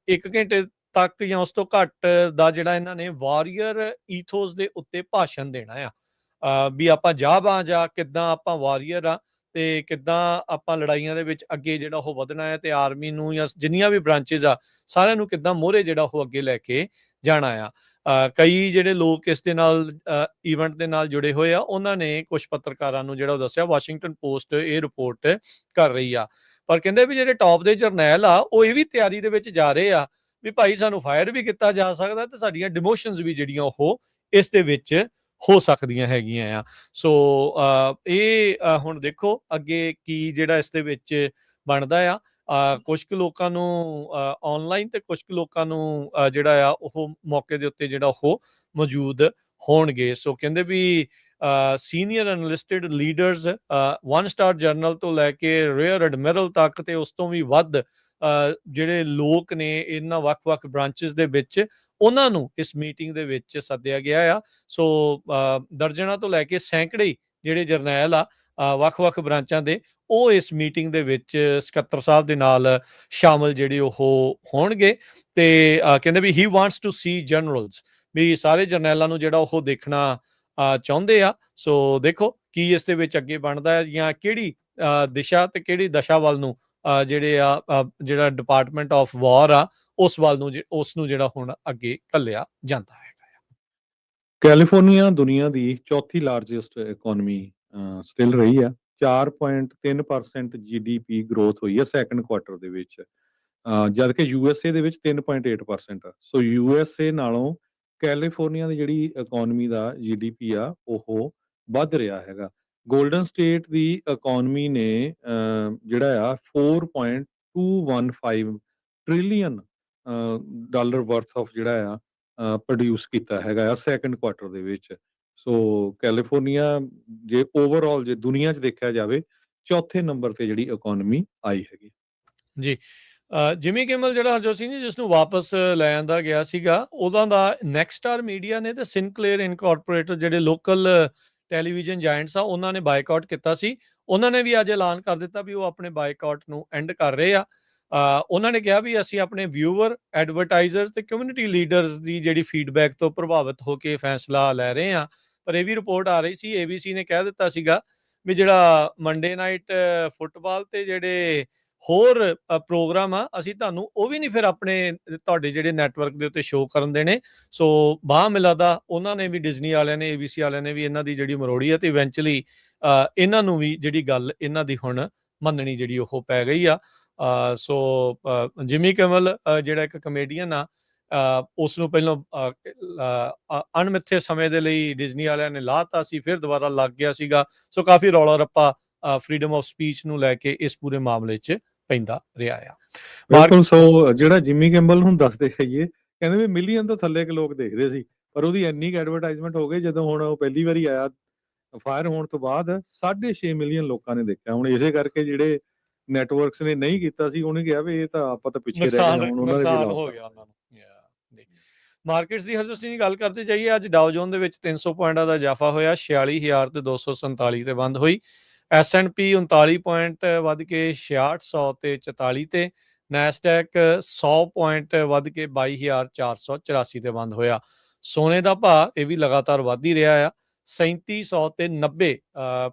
1 ਘੰਟੇ ਤੱਕ ਜਾਂ ਉਸ ਤੋਂ ਘੱਟ ਦਾ ਜਿਹੜਾ ਇਹਨਾਂ ਨੇ ਵਾਰੀਅਰ ਈਥੋਸ ਦੇ ਉੱਤੇ ਭਾਸ਼ਣ ਦੇਣਾ ਆ ਵੀ ਆਪਾਂ ਜਾਬਾਜ਼ ਆ, ਕਿੱਦਾਂ ਆਪਾਂ ਵਾਰੀਅਰ ਆ ਤੇ ਕਿੱਦਾਂ ਆਪਾਂ ਲੜਾਈਆਂ ਦੇ ਵਿੱਚ ਅੱਗੇ ਜਿਹੜਾ ਉਹ ਵਧਣਾ ਹੈ ਤੇ ਆਰਮੀ ਨੂੰ ਜਾਂ ਜਿੰਨੀਆਂ ਵੀ ਬ੍ਰਾਂਚਿਸ ਆ ਸਾਰਿਆਂ ਨੂੰ ਕਿੱਦਾਂ ਮੋਹਰੇ ਜਿਹੜਾ ਉਹ ਅੱਗੇ ਲੈ ਕੇ ਜਾਣਾ ਆ। ਕਈ ਜਿਹੜੇ ਲੋਕ ਇਸ ਦੇ ਨਾਲ ਈਵੈਂਟ ਦੇ ਨਾਲ ਜੁੜੇ ਹੋਏ ਆ ਉਹਨਾਂ ਨੇ ਕੁਝ ਪੱਤਰਕਾਰਾਂ ਨੂੰ ਜਿਹੜਾ ਉਹ ਦੱਸਿਆ, ਵਾਸ਼ਿੰਗਟਨ ਪੋਸਟ ਇਹ ਰਿਪੋਰਟ ਕਰ ਰਹੀ ਆ। ਪਰ ਕਹਿੰਦੇ ਵੀ ਜਿਹੜੇ ਟੌਪ ਦੇ ਜਰਨੈਲ ਆ ਉਹ ਇਹ ਵੀ ਤਿਆਰੀ ਦੇ ਵਿੱਚ ਜਾ ਰਹੇ ਆ ਵੀ ਭਾਈ ਸਾਨੂੰ ਫਾਇਰ ਵੀ ਕੀਤਾ ਜਾ ਸਕਦਾ ਤੇ ਸਾਡੀਆਂ ਡਿਮੋਸ਼ਨਸ ਵੀ ਜਿਹੜੀਆਂ ਉਹ ਇਸ ਦੇ ਵਿੱਚ ਹੋ ਸਕਦੀਆਂ ਹੈਗੀਆਂ ਆ। ਸੋ ਇਹ ਹੁਣ ਦੇਖੋ ਅੱਗੇ ਕੀ ਜਿਹੜਾ ਇਸ ਦੇ ਵਿੱਚ ਬਣਦਾ ਆ। ਕੁਝ ਕੁ ਲੋਕਾਂ ਨੂੰ ਆਨਲਾਈਨ ਤੇ ਕੁਝ ਕੁ ਲੋਕਾਂ ਨੂੰ ਜਿਹੜਾ ਆ ਉਹ ਮੌਕੇ ਦੇ ਉੱਤੇ ਜਿਹੜਾ ਉਹ ਮੌਜੂਦ ਹੋਣਗੇ। ਸੋ ਕਹਿੰਦੇ ਵੀ ਸੀਨੀਅਰ ਐਨਲਿਸਟਡ ਲੀਡਰਸ 1 ਸਟਾਰ ਜਰਨਲ ਤੋਂ ਲੈ ਕੇ ਰੀਅਰ ਐਡਮਿਰਲ ਤੱਕ ਤੇ ਉਸ ਤੋਂ ਵੀ ਵੱਧ ਜਿਹੜੇ ਲੋਕ ਨੇ ਇਹਨਾਂ ਵੱਖ-ਵੱਖ ਬ੍ਰਾਂਚਿਸ ਦੇ ਵਿੱਚ ਉਹਨਾਂ ਨੂੰ ਇਸ ਮੀਟਿੰਗ ਦੇ ਵਿੱਚ ਸੱਦਿਆ ਗਿਆ ਆ। ਸੋ ਦਰਜਨਾਂ ਤੋਂ ਲੈ ਕੇ ਸੈਂਕੜੇ ਜਿਹੜੇ ਜਰਨੈਲ ਆ ਵੱਖ-ਵੱਖ ਬ੍ਰਾਂਚਾਂ ਦੇ ਉਹ ਇਸ ਮੀਟਿੰਗ ਦੇ ਵਿੱਚ ਸਕੱਤਰ ਸਾਹਿਬ ਦੇ ਨਾਲ ਸ਼ਾਮਲ ਜਿਹੜੇ ਉਹ ਹੋਣਗੇ ਤੇ ਕਹਿੰਦੇ ਵੀ ਹੀ ਵਾਂਟਸ ਟੂ ਸੀ ਜਨਰਲਸ ਵੀ ਸਾਰੇ ਜਰਨੈਲਾਂ ਨੂੰ ਜਿਹੜਾ ਉਹ ਦੇਖਣਾ ਚਾਹੁੰਦੇ ਆ। ਸੋ ਦੇਖੋ ਕੀ ਇਸ ਦੇ ਵਿੱਚ ਅੱਗੇ ਬਣਦਾ ਹੈ ਜਾਂ ਕਿਹੜੀ ਦਿਸ਼ਾ ਤੇ ਕਿਹੜੀ ਦਸ਼ਾ ਵੱਲ ਨੂੰ ਜਿਹੜੇ ਆ ਜਿਹੜਾ ਡਿਪਾਰਟਮੈਂਟ ਆਫ ਵਾਰ ਆ ਉਸ ਵੱਲ ਨੂੰ ਉਸ ਨੂੰ ਜਿਹੜਾ ਹੁਣ ਅੱਗੇ ਘੱਲਿਆ ਜਾਂਦਾ ਹੈਗਾ। ਕੈਲੀਫੋਰਨੀਆ ਦੁਨੀਆ ਦੀ ਚੌਥੀ ਲਾਰਜੈਸਟ ਇਕਨੋਮੀ ਸਟਿਲ ਰਹੀ ਆ। 4.3% GDP ਗਰੋਥ ਹੋਈ ਹੈ ਸੈਕੰਡ ਕੁਆਟਰ ਦੇ ਵਿੱਚ, ਜਦ ਕਿ USA ਦੇ ਵਿੱਚ 3.8%। ਸੋ USA ਨਾਲੋਂ ਕੈਲੀਫੋਰਨੀਆ ਦੀ ਜਿਹੜੀ ਇਕਨੋਮੀ ਦਾ GDP ਆ ਉਹ ਵੱਧ ਰਿਹਾ ਹੈਗਾ। ਗੋਲਡਨ ਸਟੇਟ ਦੀ ਇਕਨੋਮੀ ਨੇ ਜਿਹੜਾ ਆ 4.215 ਟ੍ਰਿਲੀਅਨ ਡਾਲਰ ਵਰਥ ਆਫ ਜਿਹੜਾ ਆ ਪ੍ਰੋਡਿਊਸ ਕੀਤਾ ਹੈਗਾ ਆ ਸੈਕੰਡ ਕੁਆਟਰ ਦੇ ਵਿੱਚ। ਸੋ ਕੈਲੀਫੋਰਨੀਆ ਜੇ ਓਵਰਆਲ ਜੇ ਦੁਨੀਆ 'ਚ ਦੇਖਿਆ ਜਾਵੇ ਚੌਥੇ ਨੰਬਰ ਤੇ ਜਿਹੜੀ ਇਕਨੋਮੀ ਆਈ ਹੈਗੀ ਜੀ। ਜਿਮੀ ਕਿਮਲ ਜਿਹੜਾ ਹਰਜੋਤ ਸਿੰਘ ਜੀ ਜਿਸ ਨੂੰ ਵਾਪਸ ਲੈ ਆਂਦਾ ਗਿਆ ਸੀਗਾ ਉਹਦਾ ਦਾ ਨੈਕਸਟ ਸਟਾਰ ਮੀਡੀਆ ਨੇ ਤੇ ਸਿਨਕਲੇਅਰ ਇਨਕੋਰਪੋਰੇਟਡ ਜਿਹੜੇ ਲੋਕਲ ਟੈਲੀਵਿਜ਼ਨ ਜਾਇੰਟਸ ਆ ਉਹਨਾਂ ਨੇ ਬਾਈਕਾਟ ਕੀਤਾ ਸੀ। ਉਹਨਾਂ ਨੇ ਵੀ ਅੱਜ ਐਲਾਨ ਕਰ ਦਿੱਤਾ ਵੀ ਉਹ ਆਪਣੇ ਬਾਈਕਾਟ ਨੂੰ ਐਂਡ ਕਰ ਰਹੇ ਆ। ਉਹਨਾਂ ਨੇ ਕਿਹਾ ਵੀ ਅਸੀਂ ਆਪਣੇ ਵਿਊਅਰ, ਐਡਵਰਟਾਈਜ਼ਰਸ ਤੇ ਕਮਿਊਨਿਟੀ ਲੀਡਰਸ ਦੀ ਜਿਹੜੀ ਫੀਡਬੈਕ ਤੋਂ ਪ੍ਰਭਾਵਿਤ ਹੋ ਕੇ ਫੈਸਲਾ ਲੈ ਰਹੇ ਆ। ਪਰ ਇਹ ਵੀ ਰਿਪੋਰਟ ਆ ਰਹੀ ਸੀ ABC ਨੇ ਕਹਿ ਦਿੱਤਾ ਸੀਗਾ ਵੀ ਜਿਹੜਾ ਮੰਡੇ ਨਾਈਟ ਫੁੱਟਬਾਲ ਤੇ ਜਿਹੜੇ ਹੋਰ ਪ੍ਰੋਗਰਾਮ ਆ ਅਸੀਂ ਤੁਹਾਨੂੰ ਉਹ ਵੀ ਨਹੀਂ ਫਿਰ ਆਪਣੇ ਤੁਹਾਡੇ ਜਿਹੜੇ ਨੈਟਵਰਕ ਦੇ ਉੱਤੇ ਸ਼ੋਅ ਕਰਨ ਦੇਣੇ। ਸੋ ਬਾਹ ਮਿਲਾਦਾ ਉਹਨਾਂ ਨੇ ਵੀ ਡਿਜ਼ਨੀ ਵਾਲਿਆਂ ਨੇ ABC ਵਾਲਿਆਂ ਨੇ ਵੀ ਇਹਨਾਂ ਦੀ ਜਿਹੜੀ ਮਰੋੜੀ ਆ ਤੇ ਇਵੈਂਚੁਅਲੀ ਇਹਨਾਂ ਨੂੰ ਵੀ ਜਿਹੜੀ ਗੱਲ ਇਹਨਾਂ ਦੀ ਹੁਣ ਮੰਨਣੀ ਜਿਹੜੀ ਉਹ ਪੈ ਗਈ ਆ। ਸੋ ਜਿਮੀ ਕਿਮਲ ਜਿਹੜਾ ਇੱਕ ਕਮੇਡੀਅਨ ਆ ਉਸ ਨੂੰ ਪਹਿਲਾਂ ਅਣਮਿੱਥੇ ਸਮੇਂ ਦੇ ਲਈ ਡਿਜ਼ਨੀ ਵਾਲਿਆਂ ਨੇ ਲਾਤਾ ਸੀ, ਫਿਰ ਦੁਬਾਰਾ ਲੱਗ ਗਿਆ ਸੀਗਾ। ਸੋ ਕਾਫੀ ਰੌਲਾ ਰੱਪਾ ਫਰੀडम ਆਫ ਸਪੀਚ ਨੂੰ ਲੈ ਕੇ ਇਸ ਪੂਰੇ ਮਾਮਲੇ 'ਚ ਪੈਂਦਾ ਰਿਹਾ ਆ। ਬਿਲਕੁਲ। ਸੋ ਜਿਹੜਾ ਜਿਮੀ ਕਿਮਲ ਨੂੰ ਦੱਸਦੇ ਜਾਈਏ ਕਹਿੰਦੇ ਵੀ ਮਿਲੀਅਨ ਤੋਂ ਥੱਲੇ ਲੋਕ ਦੇਖਦੇ ਸੀ, ਪਰ ਉਹਦੀ ਇੰਨੀ ਕੁ ਐਡਵਰਟਾਈਜ਼ਮੈਂਟ ਹੋ ਗਈ ਜਦੋਂ ਹੁਣ ਉਹ ਪਹਿਲੀ ਵਾਰੀ ਆਇਆ ਫਾਇਰ ਹੋਣ ਤੋਂ ਬਾਅਦ 6.5 ਮਿਲੀਅਨ ਲੋਕਾਂ ਨੇ ਦੇਖਿਆ। ਹੁਣ ਇਸੇ ਕਰਕੇ ਜਿਹੜੇ ਨੈਟਵਰਕਸ ਨੇ ਨਹੀਂ ਕੀਤਾ ਸੀ ਉਹਨੇ ਕਿਹਾ ਵੀ ਇਹ ਤਾਂ ਆਪਾਂ ਤਾਂ ਪਿੱਛੇ ਰਹਿ ਗਏ, ਹੁਣ ਉਹਨਾਂ ਨੇ ਨੁਕਸਾਨ ਹੋ ਗਿਆ ਉਹਨਾਂ ਨੂੰ। ਮਾਰਕੀਟਸ ਦੀ ਹਰ ਤੁਸੀਂ ਗੱਲ ਕਰਦੇ ਜਾਈਏ ਅੱਜ ਡਾਓ ਜੋਨ ਦੇ ਵਿੱਚ 300 ਪੁਆਇੰਟਾਂ ਦਾ ਇਜ਼ਾਫਾ ਹੋਇਆ, 46,247 ਤੇ ਬੰਦ ਹੋਈ। S&P 39 ਪੁਆਇੰਟ ਵੱਧ ਕੇ 6600 ਤੇ 44 ਤੇ, ਨੈਸਡੈਕ 100 ਪੁਆਇੰਟ ਵੱਧ ਕੇ 22,484 ਤੇ ਬੰਦ ਹੋਇਆ। ਸੋਨੇ ਦਾ ਭਾਅ ਇਹ ਵੀ ਲਗਾਤਾਰ ਵੱਧ ਹੀ ਰਿਹਾ ਆ, 3700 ਤੇ 90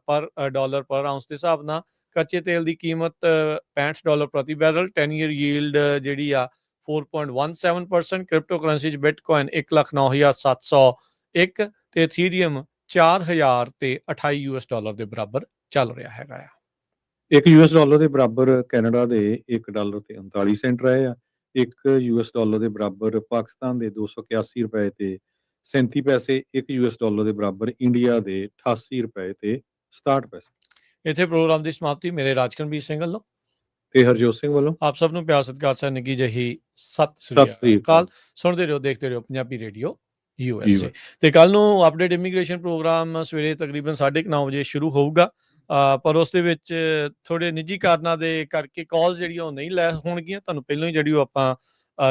ਪਰ ਡਾਲਰ ਪਰ ਆਉਂਸ ਦੇ ਹਿਸਾਬ ਨਾਲ। ਕੱਚੇ ਤੇਲ ਦੀ ਕੀਮਤ $65 ਪ੍ਰਤੀ ਬੈਰਲ, 10 ਈਅਰ ਯੀਲਡ ਜਿਹੜੀ ਆ 4.17%। ਕ੍ਰਿਪਟੋ ਕਰੰਸੀ 'ਚ ਬਿਟਕੋਇਨ 1,09,701 ਤੇ ਇਥੀਰੀਅਮ 4,000 ਤੇ $28 ਦੇ ਬਰਾਬਰ ਚੱਲ ਰਿਹਾ ਹੈਗਾ ਆ। $1 ਦੇ ਬਰਾਬਰ ਕੈਨੇਡਾ ਦੇ $1 ਤੇ 39 ਸੈਂਟ ਰਹੇ ਆ। $1 ਦੇ ਬਰਾਬਰ ਪਾਕਿਸਤਾਨ ਦੇ 281 ਰੁਪਏ ਤੇ 37 ਪੈਸੇ। $1 ਦੇ ਬਰਾਬਰ ਇੰਡੀਆ ਦੇ 88 ਰੁਪਏ ਤੇ 67 ਪੈਸੇ। ਇੱਥੇ ਪ੍ਰੋਗਰਾਮ ਦੀ ਸਮਾਪਤੀ ਮੇਰੇ ਰਾਜਕਰਨਵੀਰ ਸਿੰਘ ਵੱਲੋਂ ਤੇ ਹਰਜੋਤ ਸਿੰਘ ਵੱਲੋਂ ਆਪ ਸਭ ਨੂੰ ਪਿਆਰ ਸਤਿਕਾਰ ਸਹਿ ਨਿੱਘੀ ਜਿਹੀ ਸਤਿ ਸ੍ਰੀ ਅਕਾਲ। ਸੁਣਦੇ ਰਹੋ, ਦੇਖਦੇ ਰਹੋ ਪੰਜਾਬੀ ਰੇਡੀਓ USA। ਤੇ ਕੱਲ ਨੂੰ ਅਪਡੇਟ ਇਮੀਗ੍ਰੇਸ਼ਨ ਪ੍ਰੋਗਰਾਮ ਸਵੇਰੇ ਤਕਰੀਬਨ 9:30 ਵਜੇ ਸ਼ੁਰੂ ਹੋਊਗਾ, ਪਰ ਉਸ ਦੇ ਵਿੱਚ ਥੋੜੇ ਨਿੱਜੀ ਕਾਰਨਾਂ ਦੇ ਕਰਕੇ ਕਾਲਸ ਜਿਹੜੀਆਂ ਉਹ ਨਹੀਂ ਲੈ ਹੋਣਗੀਆਂ। ਤੁਹਾਨੂੰ ਪਹਿਲਾਂ ਹੀ ਜਿਹੜੀ ਉਹ ਆਪਾਂ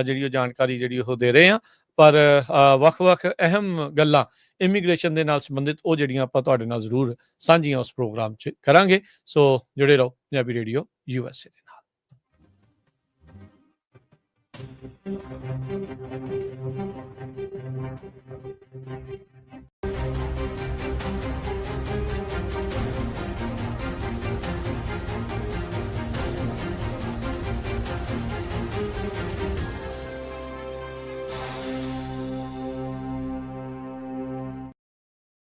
ਜਿਹੜੀ ਉਹ ਜਾਣਕਾਰੀ ਜਿਹੜੀ ਉਹ ਦੇ ਰਹੇ ਹਾਂ, ਪਰ ਵੱਖ-ਵੱਖ ਅਹਿਮ ਗੱਲਾਂ ਇਮੀਗ੍ਰੇਸ਼ਨ ਦੇ ਨਾਲ ਸੰਬੰਧਿਤ ਉਹ ਜਿਹੜੀਆਂ ਆਪਾਂ ਤੁਹਾਡੇ ਨਾਲ ਜ਼ਰੂਰ ਸਾਂਝੀਆਂ ਉਸ ਪ੍ਰੋਗਰਾਮ 'ਚ ਕਰਾਂਗੇ। ਸੋ ਜੁੜੇ ਰਹੋ ਪੰਜਾਬੀ ਰੇਡੀਓ USA ਦੇ ਨਾਲ।